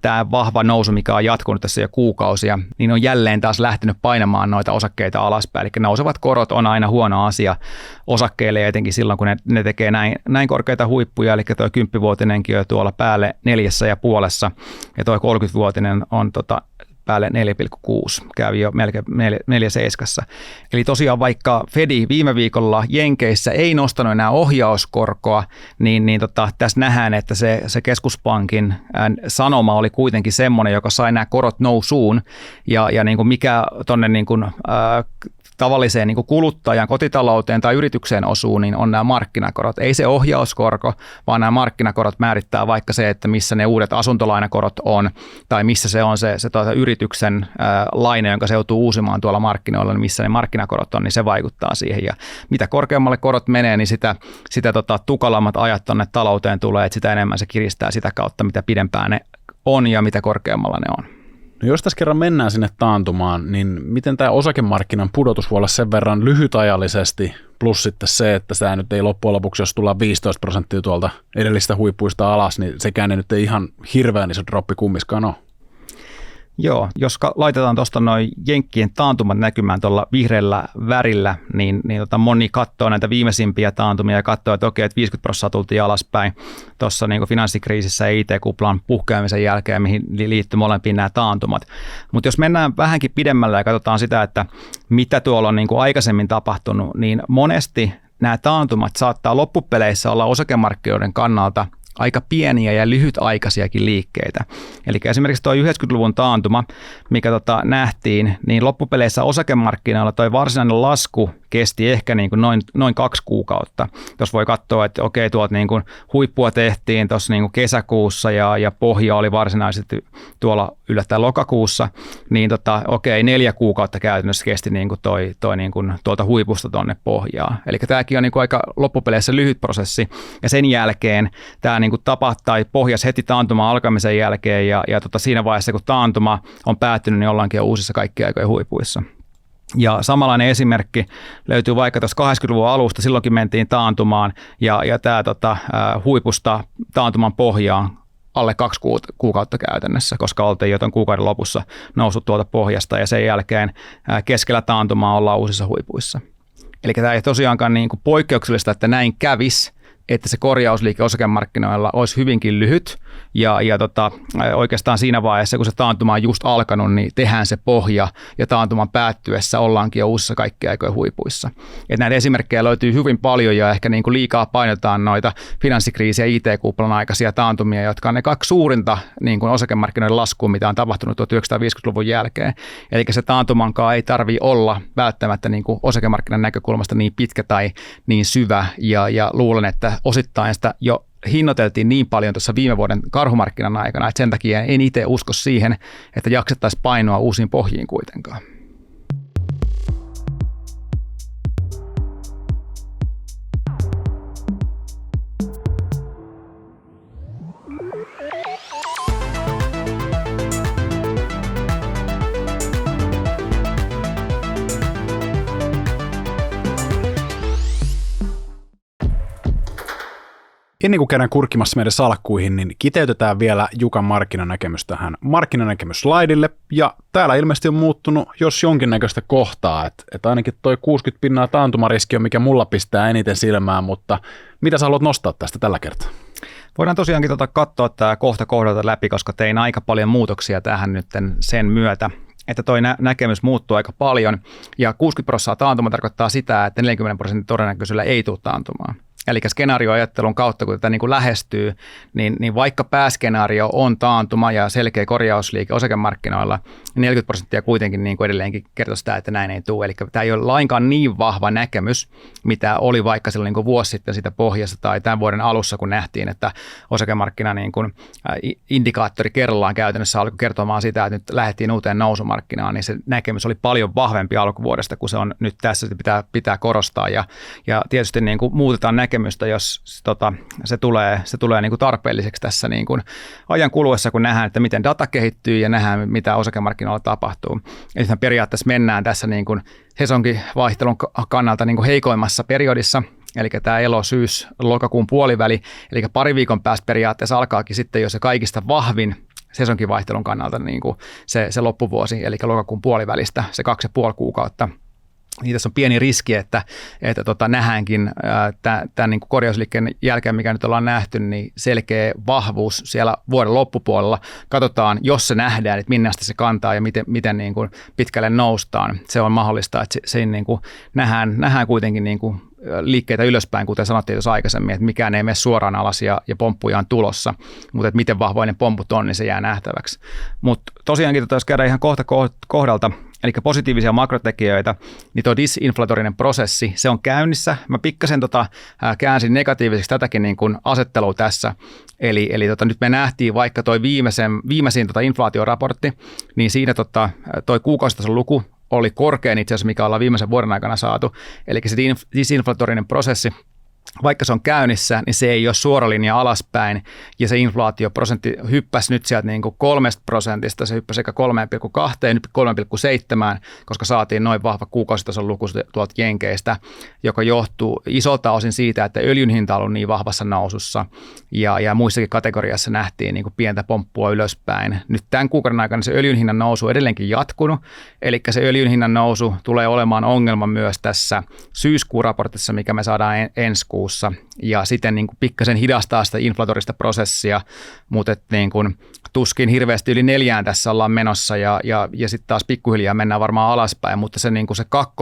tämä vahva nousu, mikä on jatkunut tässä jo kuukausia, niin on jälleen taas lähtenyt painamaan noita osakkeita alaspäin. Eli nousevat korot on aina huono asia osakkeille, etenkin silloin, kun ne tekee näin korkeita huippuja, eli tuo 10-vuotinenkin on tuolla päälle 4,5 ja tuo 30-vuotinen on päälle 4,6, kävi jo melkein 4,7. Eli tosiaan vaikka Fedi viime viikolla Jenkeissä ei nostanut enää ohjauskorkoa, niin tässä nähdään, että se keskuspankin sanoma oli kuitenkin semmoinen, joka sai nämä korot nousuun ja niin kuin mikä tuonne niin kuin tavalliseen niin kuin kuluttajan, kotitalouteen tai yritykseen osuu, niin on nämä markkinakorot. Ei se ohjauskorko, vaan nämä markkinakorot määrittää vaikka se, että missä ne uudet asuntolainakorot on, tai missä se on se yrityksen laina, jonka se joutuu uusimaan tuolla markkinoilla, niin missä ne markkinakorot on, niin se vaikuttaa siihen. Ja mitä korkeammalle korot menee, niin sitä tukalammat ajat tuonne talouteen tulee, että sitä enemmän se kiristää sitä kautta, mitä pidempään ne on ja mitä korkeammalla ne on. No jos tässä kerran mennään sinne taantumaan, niin miten tämä osakemarkkinan pudotus voi olla sen verran lyhytajallisesti, plus sitten se, että tämä nyt ei loppujen lopuksi, jos tullaan 15% tuolta edellistä huippuista alas, niin sekään ei nyt ei ihan hirveän iso droppi kummiskaan ole. Joo, jos laitetaan tuosta noin jenkkien taantumat näkymään tuolla vihreällä värillä, niin moni katsoo näitä viimeisimpiä taantumia ja katsoo, että okei, että 50% tultiin alaspäin tuossa niin finanssikriisissä ja IT-kuplan puhkeamisen jälkeen, mihin liittyy molempiin nämä taantumat. Mutta jos mennään vähänkin pidemmälle ja katsotaan sitä, että mitä tuolla on niin kuin aikaisemmin tapahtunut, niin monesti nämä taantumat saattaa loppupeleissä olla osakemarkkinoiden kannalta aika pieniä ja lyhytaikaisiakin liikkeitä. Eli esimerkiksi tuo 90-luvun taantuma, mikä nähtiin, niin loppupeleissä osakemarkkinoilla tuo varsinainen lasku kesti ehkä niin kuin noin 2 kuukautta. Tuossa voi katsoa, että okei, tuolta niin kuin huippua tehtiin tuossa niin kuin kesäkuussa ja pohja oli varsinaisesti tuolla yllättäen lokakuussa, niin 4 kuukautta käytännössä kesti niin kuin toi niin kuin tuolta huipusta tuonne pohjaan. Eli tämäkin on niin kuin aika loppupeleissä lyhyt prosessi ja sen jälkeen tämä niin kuin tai pohjas heti taantuman alkamisen jälkeen ja siinä vaiheessa, kun taantuma on päättynyt, niin ollaankin jo uusissa kaikkien aikojen huipuissa. Ja samanlainen esimerkki löytyy vaikka tuossa 80-luvun alusta, silloinkin mentiin taantumaan ja tämä huipusta taantuman pohjaan alle 2 kuukautta käytännössä, koska oltiin jo tuon kuukauden lopussa noussut tuolta pohjasta ja sen jälkeen keskellä taantumaa ollaan uusissa huipuissa. Eli tämä ei tosiaankaan niin kuin poikkeuksellista, että näin kävisi, että se korjausliike osakemarkkinoilla olisi hyvinkin lyhyt ja oikeastaan siinä vaiheessa, kun se taantuma on just alkanut, niin tehdään se pohja ja taantuman päättyessä ollaankin jo uusissa kaikkien aikojen huipuissa. Et näitä esimerkkejä löytyy hyvin paljon ja ehkä niin kuin liikaa painotetaan noita finanssikriisiä ja IT-kuplan aikaisia taantumia, jotka on ne 2 suurinta niin kuin osakemarkkinoiden laskua, mitä on tapahtunut 1950-luvun jälkeen. Eli se taantumankaan ei tarvitse olla välttämättä niin kuin osakemarkkinan näkökulmasta niin pitkä tai niin syvä ja luulen, että osittain sitä jo hinnoiteltiin niin paljon tuossa viime vuoden karhumarkkinan aikana, että sen takia en itse usko siihen, että jaksettaisiin painoa uusiin pohjiin kuitenkaan. Ennen kuin käydään kurkkimassa meidän salkkuihin, niin kiteytetään vielä Jukan markkinanäkemys tähän markkinanäkemysslaidille. Ja täällä ilmeisesti on muuttunut jos jonkinnäköistä kohtaa, että ainakin toi 60% taantumariski on mikä mulla pistää eniten silmään, mutta mitä sä haluat nostaa tästä tällä kertaa? Voidaan tosiaankin katsoa tämä kohta kohdalta läpi, koska tein aika paljon muutoksia tähän nyt sen myötä, että toi näkemys muuttuu aika paljon ja 60% taantuma tarkoittaa sitä, että 40% todennäköisyydellä ei tule taantumaan. Eli skenaarioajattelun kautta, kun tätä niin kuin lähestyy, niin vaikka pääskenaario on taantuma ja selkeä korjausliike osakemarkkinoilla, niin 40% kuitenkin niin kuin edelleenkin kertoo sitä, että näin ei tule. Eli tämä ei ole lainkaan niin vahva näkemys, mitä oli vaikka silloin niin kuin vuosi sitten sitä pohjassa tai tämän vuoden alussa, kun nähtiin, että osakemarkkina niin kuin indikaattori kerrallaan käytännössä alkoi kertomaan sitä, että nyt lähdettiin uuteen nousumarkkinaan, niin se näkemys oli paljon vahvempi alkuvuodesta, kun se on nyt tässä, pitää korostaa. Ja tietysti niin kuin muutetaan näkemystä, jos se tulee niin kuin tarpeelliseksi tässä niin kuin ajan kuluessa, kun nähdään, että miten data kehittyy ja nähdään, mitä osakemarkkinoilla tapahtuu. Eli periaatteessa mennään tässä niin kuin sesonkivaihtelun kannalta niin kuin heikoimmassa periodissa, eli tämä elo-syys-lokakuun puoliväli, eli pari viikon päästä periaatteessa alkaakin sitten jo se kaikista vahvin sesonkivaihtelun kannalta niin kuin se loppuvuosi, eli lokakuun puolivälistä se 2,5 kuukautta. Niin tässä on pieni riski, että nähdäänkin tämän niin kuin korjausliikkeen jälkeen, mikä nyt ollaan nähty, niin selkeä vahvuus siellä vuoden loppupuolella. Katsotaan, jos se nähdään, että minne asti se kantaa ja miten niin kuin pitkälle noustaan. Se on mahdollista, että se niin kuin nähdään kuitenkin niin kuin liikkeitä ylöspäin, kuten sanottiin tuossa aikaisemmin, että mikään ei mene suoraan alas ja pomppuja on tulossa, mutta että miten vahvoinen pompput on, niin se jää nähtäväksi. Mutta tosiaankin, jos käydään ihan kohdalta, eli positiivisia makrotekijöitä, niin tuo disinflatorinen prosessi, se on käynnissä. Mä pikkasen käänsin negatiiviseksi tätäkin niin kuin asettelua tässä. Eli nyt me nähtiin vaikka toi viimeisin inflaatioraportti, niin siinä toi kuukausitason luku oli korkein itse asiassa, mikä ollaan viimeisen vuoden aikana saatu. Eli se disinflatorinen prosessi, vaikka se on käynnissä, niin se ei ole suora linja alaspäin, ja se inflaatioprosentti hyppäsi nyt sieltä niin kuin 3%, se hyppäsi sekä 3,2 ja nyt 3,7, koska saatiin noin vahva kuukausitason luku tuolta Jenkeistä, joka johtuu isolta osin siitä, että öljyn hinta on ollut niin vahvassa nousussa, ja muissakin kategoriassa nähtiin niin kuin pientä pomppua ylöspäin. Nyt tämän kuukauden aikana se öljyn hinnan nousu on edelleenkin jatkunut, eli se öljyn hinnan nousu tulee olemaan ongelma myös tässä syyskuun raportissa, mikä me saadaan ensi kuussa, ja siten niin kuin pikkasen hidastaa sitä inflatorista prosessia, mutta niin kuin tuskin hirveästi yli 4 tässä ollaan menossa, ja sitten taas pikkuhiljaa mennään varmaan alaspäin, mutta se, niin kuin se 2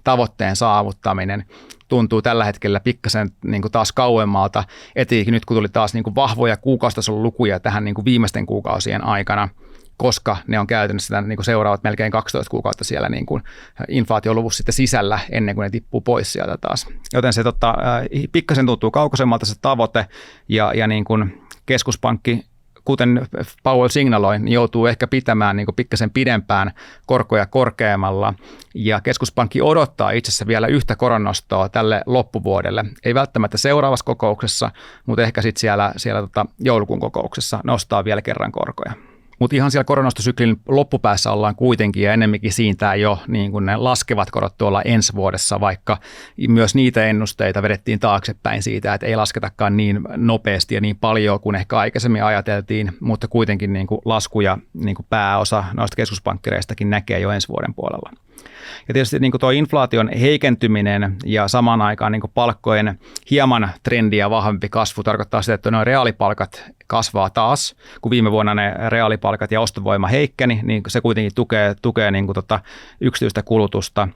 tavoitteen saavuttaminen tuntuu tällä hetkellä pikkasen niin kuin taas kauemmalta, etenkin nyt kun tuli taas niin kuin vahvoja kuukausitason lukuja tähän niin kuin viimeisten kuukausien aikana, koska ne on käytännössä niin kuin seuraavat melkein 12 kuukautta siellä niin kuin inflaatioluvussa sitten sisällä ennen kuin ne tippuu pois sieltä taas. Joten se pikkasen tuntuu kaukaisemmalta se tavoite ja niin kuin keskuspankki, kuten Powell signaloi, niin joutuu ehkä pitämään niin kuin pikkasen pidempään korkoja korkeammalla, ja keskuspankki odottaa itse asiassa vielä yhtä koronnostoa tälle loppuvuodelle. Ei välttämättä seuraavassa kokouksessa, mutta ehkä sitten siellä joulukuun kokouksessa nostaa vielä kerran korkoja. Mutta ihan siellä koronastosyklin loppupäässä ollaan kuitenkin ja ennemminkin siintää jo niin kuin ne laskevat korot tuolla ensi vuodessa, vaikka myös niitä ennusteita vedettiin taaksepäin siitä, että ei lasketakaan niin nopeasti ja niin paljon kuin ehkä aikaisemmin ajateltiin, mutta kuitenkin niin kuin laskuja niin kuin pääosa noista keskuspankkireistakin näkee jo ensi vuoden puolella. Ja tietysti niin kuin tuo inflaation heikentyminen ja samaan aikaan niin kuin palkkojen hieman trendiä vahvempi kasvu tarkoittaa sitä, että nuo reaalipalkat kasvaa taas. Kun viime vuonna ne reaalipalkat ja ostovoima heikkeni, niin se kuitenkin tukee niin kuin yksityistä kulutusta.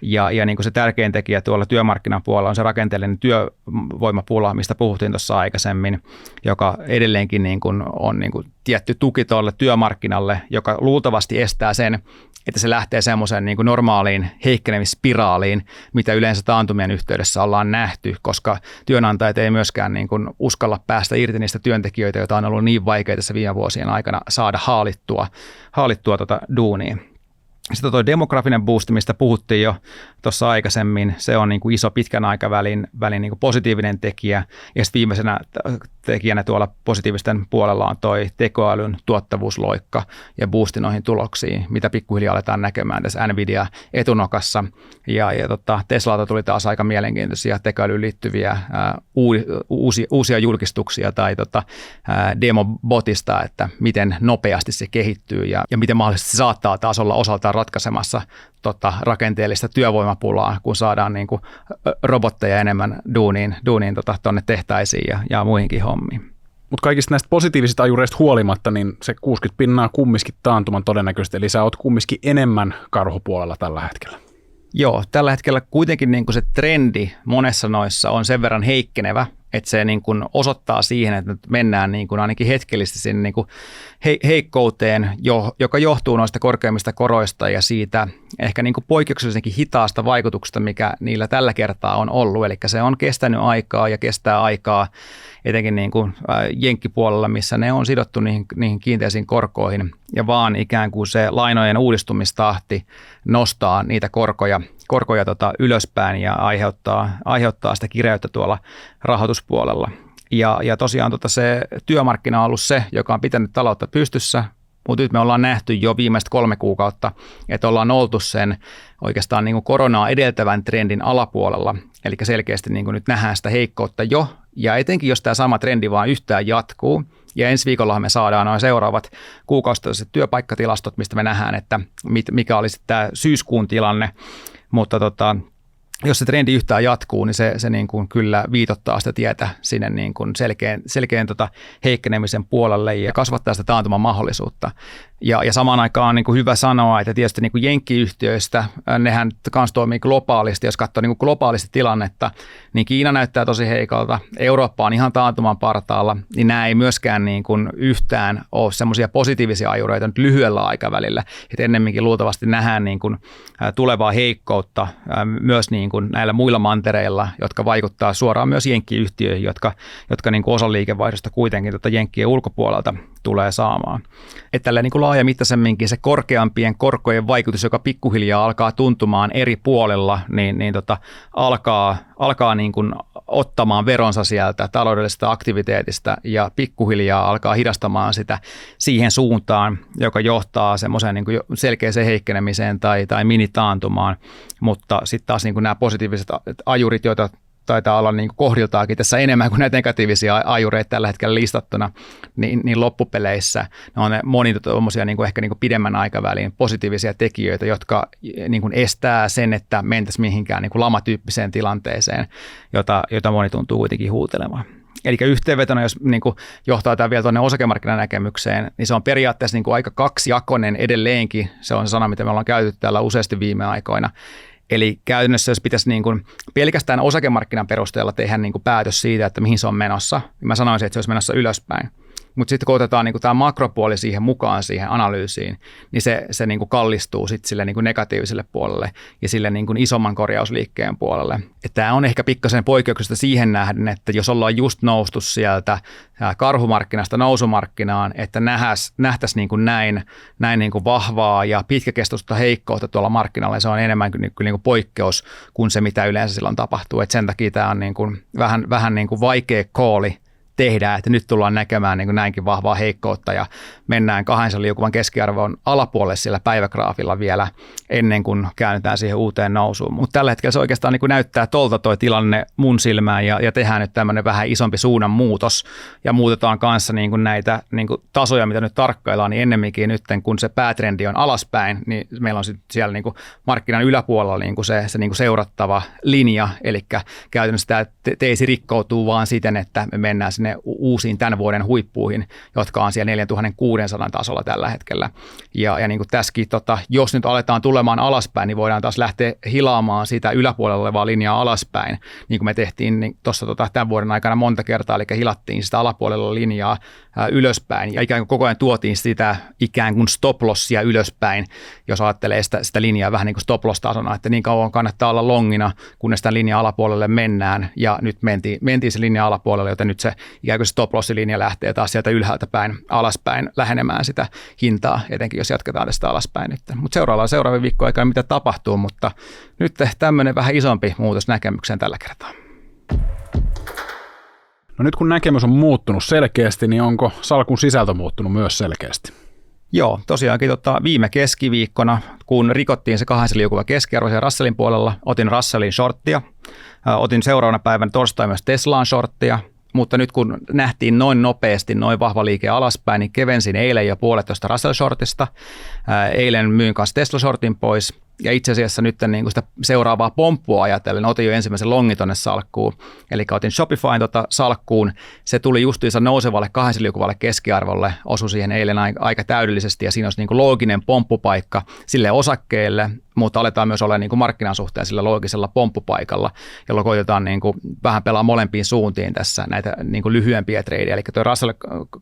Ja niin kuin se tärkein tekijä tuolla työmarkkinan puolella on se rakenteellinen työvoimapula, mistä puhuttiin tuossa aikaisemmin, joka edelleenkin niin kuin on niin kuin tietty tuki tuolle työmarkkinalle, joka luultavasti estää sen, että se lähtee semmoiseen niin kuin normaaliin heikkenemisspiraaliin, mitä yleensä taantumien yhteydessä ollaan nähty, koska työnantajat ei myöskään niin kuin uskalla päästä irti niistä työntekijöitä, joita on ollut niin vaikeita tässä viime vuosien aikana saada haalittua duunia. Sitten tuo demografinen boosti, mistä puhuttiin jo tuossa aikaisemmin, se on niin kuin iso pitkän aikavälin niin kuin positiivinen tekijä. Ja sitten viimeisenä tekijänä tuolla positiivisten puolella on toi tekoälyn tuottavuusloikka ja boosti noihin tuloksiin, mitä pikkuhiljaa aletaan näkemään tässä Nvidia etunokassa. Ja Teslalta tuli taas aika mielenkiintoisia tekoälyyn liittyviä uusia julkistuksia tai demobotista, että miten nopeasti se kehittyy ja miten mahdollisesti se saattaa taas olla osaltaan ratkaisemassa rakenteellista työvoimapulaa, kun saadaan niin kuin robotteja enemmän duuniin tuonne tehtaisiin ja muihinkin hommiin. Mutta kaikista näistä positiivisista ajureista huolimatta, niin se 60% kumminkin taantuman todennäköisesti, eli sä oot kumminkin enemmän karhupuolella tällä hetkellä. Joo, tällä hetkellä kuitenkin niin kuin se trendi monessa noissa on sen verran heikkenevä, että se niin kuin osoittaa siihen, että nyt mennään niin kuin ainakin hetkellisesti sinne niin kuin heikkouteen, joka johtuu noista korkeimmista koroista ja siitä ehkä niin kuin poikkeuksellisenkin hitaasta vaikutuksesta, mikä niillä tällä kertaa on ollut. Eli se on kestänyt aikaa ja kestää aikaa etenkin niin kuin jenkkipuolella, missä ne on sidottu niihin kiinteisiin korkoihin ja vaan ikään kuin se lainojen uudistumistahti nostaa niitä korkoja ylöspäin ja aiheuttaa sitä kireyttä tuolla rahoituspuolella. Ja tosiaan se työmarkkina on ollut se, joka on pitänyt taloutta pystyssä, mutta nyt me ollaan nähty jo viimeiset 3 kuukautta, että ollaan oltu sen oikeastaan niin kuin koronaa edeltävän trendin alapuolella. Eli selkeästi niin kuin nyt nähdään sitä heikkoutta jo, ja etenkin jos tämä sama trendi vaan yhtään jatkuu, ja ensi viikolla me saadaan noin seuraavat kuukausittaiset työpaikkatilastot, mistä me nähdään, että mikä olisi tämä syyskuun tilanne, mutta jos se trendi yhtään jatkuu, niin se niin kuin kyllä viitottaa sitä tietä sinne niin kuin selkeän heikkenemisen puolelle ja kasvattaa sitä taantuman mahdollisuutta. Ja samaan aikaan on niin kuin hyvä sanoa, että tietysti niin kuin jenkkiyhtiöistä, nehän kanssa toimii globaalisti, jos katsoo niin kuin globaalisti tilannetta, niin Kiina näyttää tosi heikolta, Eurooppa on ihan taantuman partaalla, niin nämä ei myöskään niin kuin yhtään ole semmoisia positiivisia ajureita nyt lyhyellä aikavälillä, että ennemminkin luultavasti nähdään niin kuin tulevaa heikkoutta myös niin kuin näillä muilla mantereilla, jotka vaikuttaa suoraan myös jenkkiyhtiöihin, jotka niin kuin osa liikevaihdosta kuitenkin jenkkien ulkopuolelta tulee saamaan. Että tällä niin kuin laajamittaisemminkin se korkeampien korkojen vaikutus, joka pikkuhiljaa alkaa tuntumaan eri puolella, niin alkaa niin kuin ottamaan veronsa sieltä taloudellisesta aktiviteetista ja pikkuhiljaa alkaa hidastamaan sitä siihen suuntaan, joka johtaa semmoiseen niin kuin selkeäseen heikkenemiseen tai minitaantumaan, mutta sitten taas niin kuin nämä positiiviset ajurit, joita taitaa olla niin kuin kohdiltaakin tässä enemmän kuin näitä negatiivisia ajureita tällä hetkellä listattuna, niin loppupeleissä ne on monia tuommoisia niin kuin ehkä niin kuin pidemmän aikavälin positiivisia tekijöitä, jotka niin kuin estää sen, että mentäisiin mihinkään niin kuin lamatyyppiseen tilanteeseen, jota moni tuntuu kuitenkin huutelemaan. Eli yhteenvetona, jos niin kuin johtaa tämä vielä tuonne osakemarkkinanäkemykseen, niin se on periaatteessa niin kuin aika kaksijakoinen edelleenkin. Se on se sana, mitä me ollaan käytetty täällä useasti viime aikoina. Eli käytännössä, jos pitäisi niin kuin pelkästään osakemarkkinan perusteella tehdä niin kuin päätös siitä, että mihin se on menossa, niin mä sanoisin, että se olisi menossa ylöspäin. Mutta sitten kun otetaan niin kuin tämä makropuoli siihen mukaan siihen analyysiin, niin se niin kuin kallistuu sitten sille niin kuin negatiiviselle puolelle ja sille niin kuin isomman korjausliikkeen puolelle. Et tämä on ehkä pikkasen poikkeuksesta siihen nähden, että jos ollaan just noustu sieltä karhumarkkinasta nousumarkkinaan, että nähtäisiin niin kuin näin niin kuin vahvaa ja pitkäkestoista heikkoutta tuolla markkinalla, se on enemmän niin kuin poikkeus kuin se, mitä yleensä silloin tapahtuu. Et sen takia tämä on niin kuin vähän niin kuin vaikea kooli tehdään, että nyt tullaan näkemään niin kuin näinkin vahvaa heikkoutta ja mennään 200 liukuvan keskiarvon alapuolelle sillä päivägraafilla vielä ennen kuin käännytään siihen uuteen nousuun. Mutta tällä hetkellä se oikeastaan niin kuin näyttää tolta toi tilanne mun silmään ja tehdään nyt tämmöinen vähän isompi suunnanmuutos ja muutetaan kanssa niin kuin näitä niin kuin tasoja, mitä nyt tarkkaillaan, niin ennemminkin nyt kun se päätrendi on alaspäin, niin meillä on sitten siellä niin kuin markkinan yläpuolella niin kuin se niin kuin seurattava linja, eli käytännössä tämä teesi rikkoutuu vaan siten, että me mennään sinne uusiin tämän vuoden huippuihin, jotka on siellä 4600 tasolla tällä hetkellä. Ja niin kuin tässäkin, jos nyt aletaan tulemaan alaspäin, niin voidaan taas lähteä hilaamaan sitä yläpuolella olevaa linjaa alaspäin, niin kuin me tehtiin niin tuossa tämän vuoden aikana monta kertaa, eli hilattiin sitä alapuolella linjaa ylöspäin ja ikään kuin koko ajan tuotiin sitä ikään kuin stop-lossia ylöspäin, jos ajattelee sitä linjaa vähän niin kuin stop-loss-tasona, että niin kauan kannattaa olla longina, kunnes sitä linjan alapuolelle mennään ja nyt mentiin se linja alapuolelle, joten nyt se ikään kuin stop-loss-linja lähtee taas sieltä ylhäältä päin alaspäin lähenemään sitä hintaa, etenkin jos jatketaan tästä alaspäin nyt. Mutta seuraavien viikkojen aikana mitä tapahtuu, mutta nyt tämmöinen vähän isompi muutos näkemykseen tällä kertaa. No nyt kun näkemys on muuttunut selkeästi, niin onko salkun sisältö muuttunut myös selkeästi? Joo, tosiaankin viime keskiviikkona, kun rikottiin se 200 liukuva keskiarvo siellä Russellin puolella, otin Russellin shorttia, otin seuraavana päivänä torstai myös Teslaan shorttia, mutta nyt kun nähtiin noin nopeasti, noin vahva liike alaspäin, niin kevensin eilen jo puolet tuosta Russell-shortista. Eilen myin kanssa Tesla-shortin pois. Ja itse asiassa nyt niin kuin sitä seuraavaa pomppua ajatellen otin jo ensimmäisen longin tuonne salkkuun. Eli otin Shopifyn salkkuun. Se tuli justiinsa nousevalle 200 liukuvalle keskiarvolle, osui siihen eilen aika täydellisesti ja siinä olisi niin kuin looginen pomppupaikka sille osakkeelle, mutta aletaan myös olla niin kuin markkinan suhteen sillä loogisella pomppupaikalla, jolloin koitetaan niin kuin vähän pelaa molempiin suuntiin tässä näitä niin kuin lyhyempiä tradeja. Eli tuo Russell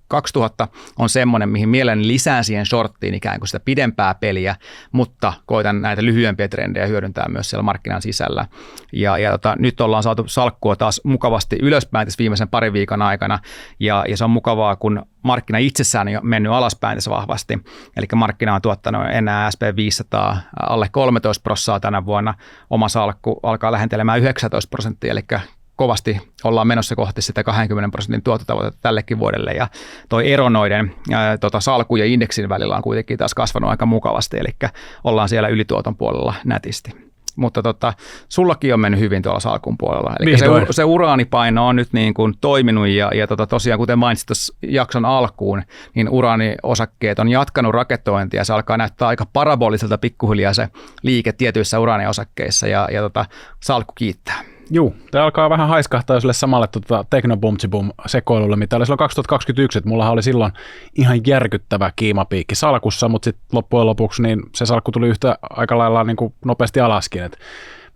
2000 on semmoinen, mihin mielelläni lisään siihen shorttiin ikään kuin sitä pidempää peliä, mutta koitan näitä lyhyempiä trendejä hyödyntää myös siellä markkinan sisällä. Ja nyt ollaan saatu salkkua taas mukavasti ylöspäin tässä viimeisen parin viikon aikana, ja se on mukavaa, kun markkina itsessään on mennyt alaspäin tässä vahvasti, eli markkina on tuottanut enää SP500 alle 13% tänä vuonna, oma salkku alkaa lähentelemään 19%, eli kovasti ollaan menossa kohti sitä 20% tuottotavoitetta tällekin vuodelle, ja toi ero noiden salkun ja indeksin välillä on kuitenkin taas kasvanut aika mukavasti, eli ollaan siellä ylituoton puolella nätisti. Mutta sullakin on mennyt hyvin tuolla salkun puolella. Eli se uraanipaino on nyt niin kuin toiminut ja tosiaan kuten mainitsit tuossa jakson alkuun, niin uraaniosakkeet on jatkanut raketointia ja se alkaa näyttää aika paraboliselta pikkuhiljaa se liike tietyissä uraaniosakkeissa ja salkku kiittää. Juu, tämä alkaa vähän haiskahtaa sille samalle teknobumtsibum sekoilulle, mitä oli silloin 2021, että mullahan oli silloin ihan järkyttävä kiimapiikki salkussa, mutta sitten loppujen lopuksi niin se salkku tuli yhtä aika lailla niin kuin nopeasti alaskin. Et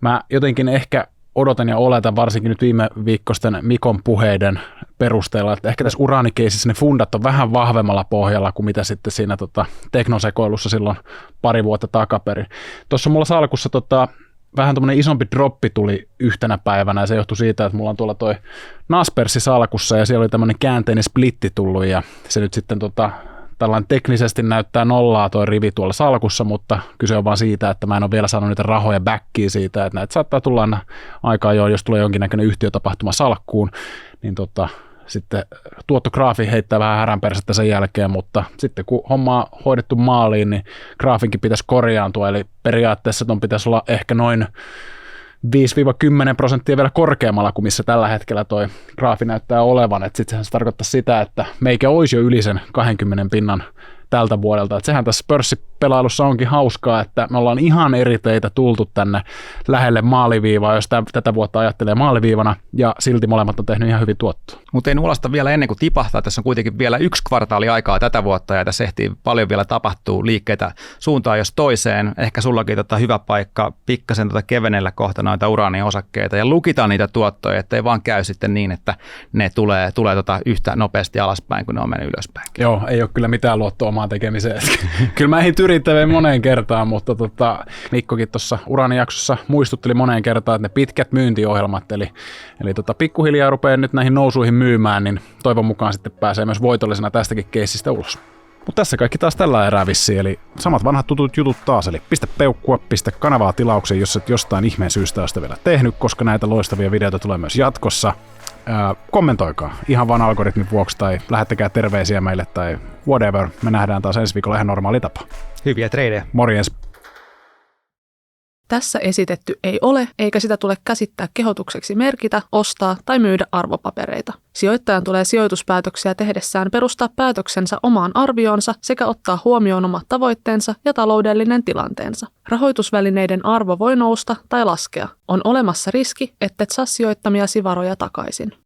mä jotenkin ehkä odotan ja oletan varsinkin nyt viime viikkoisten Mikon puheiden perusteella, että ehkä tässä uraanikeisissä ne fundat on vähän vahvemmalla pohjalla kuin mitä sitten siinä teknosekoilussa silloin pari vuotta takaperin. Tuossa mulla salkussa vähän tuommoinen isompi droppi tuli yhtenä päivänä ja se johtui siitä, että mulla on tuolla toi Nasperssi salkussa ja siellä oli tämmöinen käänteinen splitti tullut ja se nyt sitten tällainen teknisesti näyttää nollaa toi rivi tuolla salkussa, mutta kyse on vaan siitä, että mä en ole vielä saanut niitä rahoja backiin siitä, että näitä saattaa tulla aina aikaa jo, jos tulee jonkinnäköinen yhtiötapahtuma salkkuun, niin sitten tuottograafi heittää vähän häränpersettä sen jälkeen, mutta sitten kun homma on hoidettu maaliin, niin graafinkin pitäisi korjaantua, eli periaatteessa ton pitäisi olla ehkä noin 5-10% vielä korkeammalla kuin missä tällä hetkellä toi graafi näyttää olevan, että sitten se tarkoittaa sitä, että meikä olisi jo yli sen 20 pinnan tältä vuodelta. Että sehän tässä pörssipelailussa onkin hauskaa, että me ollaan ihan eri teitä tultu tänne lähelle maaliviivaa, jos tätä vuotta ajattelee maaliviivana, ja silti molemmat on tehnyt ihan hyvin tuottoa. Mutta ei nuolasta vielä ennen kuin tipahtaa. Tässä on kuitenkin vielä 1 kvartaali aikaa tätä vuotta, ja tässä ehtii paljon vielä tapahtuu liikkeitä suuntaan jos toiseen. Ehkä sullakin hyvä paikka pikkasen kevenellä kohta noita uraaniosakkeita, ja lukitaan niitä tuottoja, ettei vaan käy sitten niin, että ne tulee yhtä nopeasti alaspäin, kun ne on mennyt ylöspäin. Joo, ei ole kyllä mitään luottoa omaan tekemiseen. Kyllä mä ehdin yrittävän moneen kertaan, mutta Mikkokin tuossa uraanijaksossa muistutteli moneen kertaan, että ne pitkät myyntiohjelmat, eli pikkuhiljaa rupeaa nyt näihin nousuihin myymään, niin toivon mukaan sitten pääsee myös voitollisena tästäkin keissistä ulos. Mutta tässä kaikki taas tällä erää vissiin, eli samat vanhat tutut jutut taas, eli pistä peukkua, pistä kanavaa tilaukseen, jos et jostain ihmeen syystä ole sitä vielä tehnyt, koska näitä loistavia videoita tulee myös jatkossa. kommentoikaa ihan vaan algoritmin vuoksi tai lähettäkää terveisiä meille tai whatever. Me nähdään taas ensi viikolla ihan normaali tapa. Hyviä treidejä. Morjens. Tässä esitetty ei ole, eikä sitä tule käsittää kehotukseksi merkitä, ostaa tai myydä arvopapereita. Sijoittajan tulee sijoituspäätöksiä tehdessään perustaa päätöksensä omaan arvioonsa sekä ottaa huomioon omat tavoitteensa ja taloudellinen tilanteensa. Rahoitusvälineiden arvo voi nousta tai laskea. On olemassa riski, ettet saa sijoittamiasi varoja takaisin.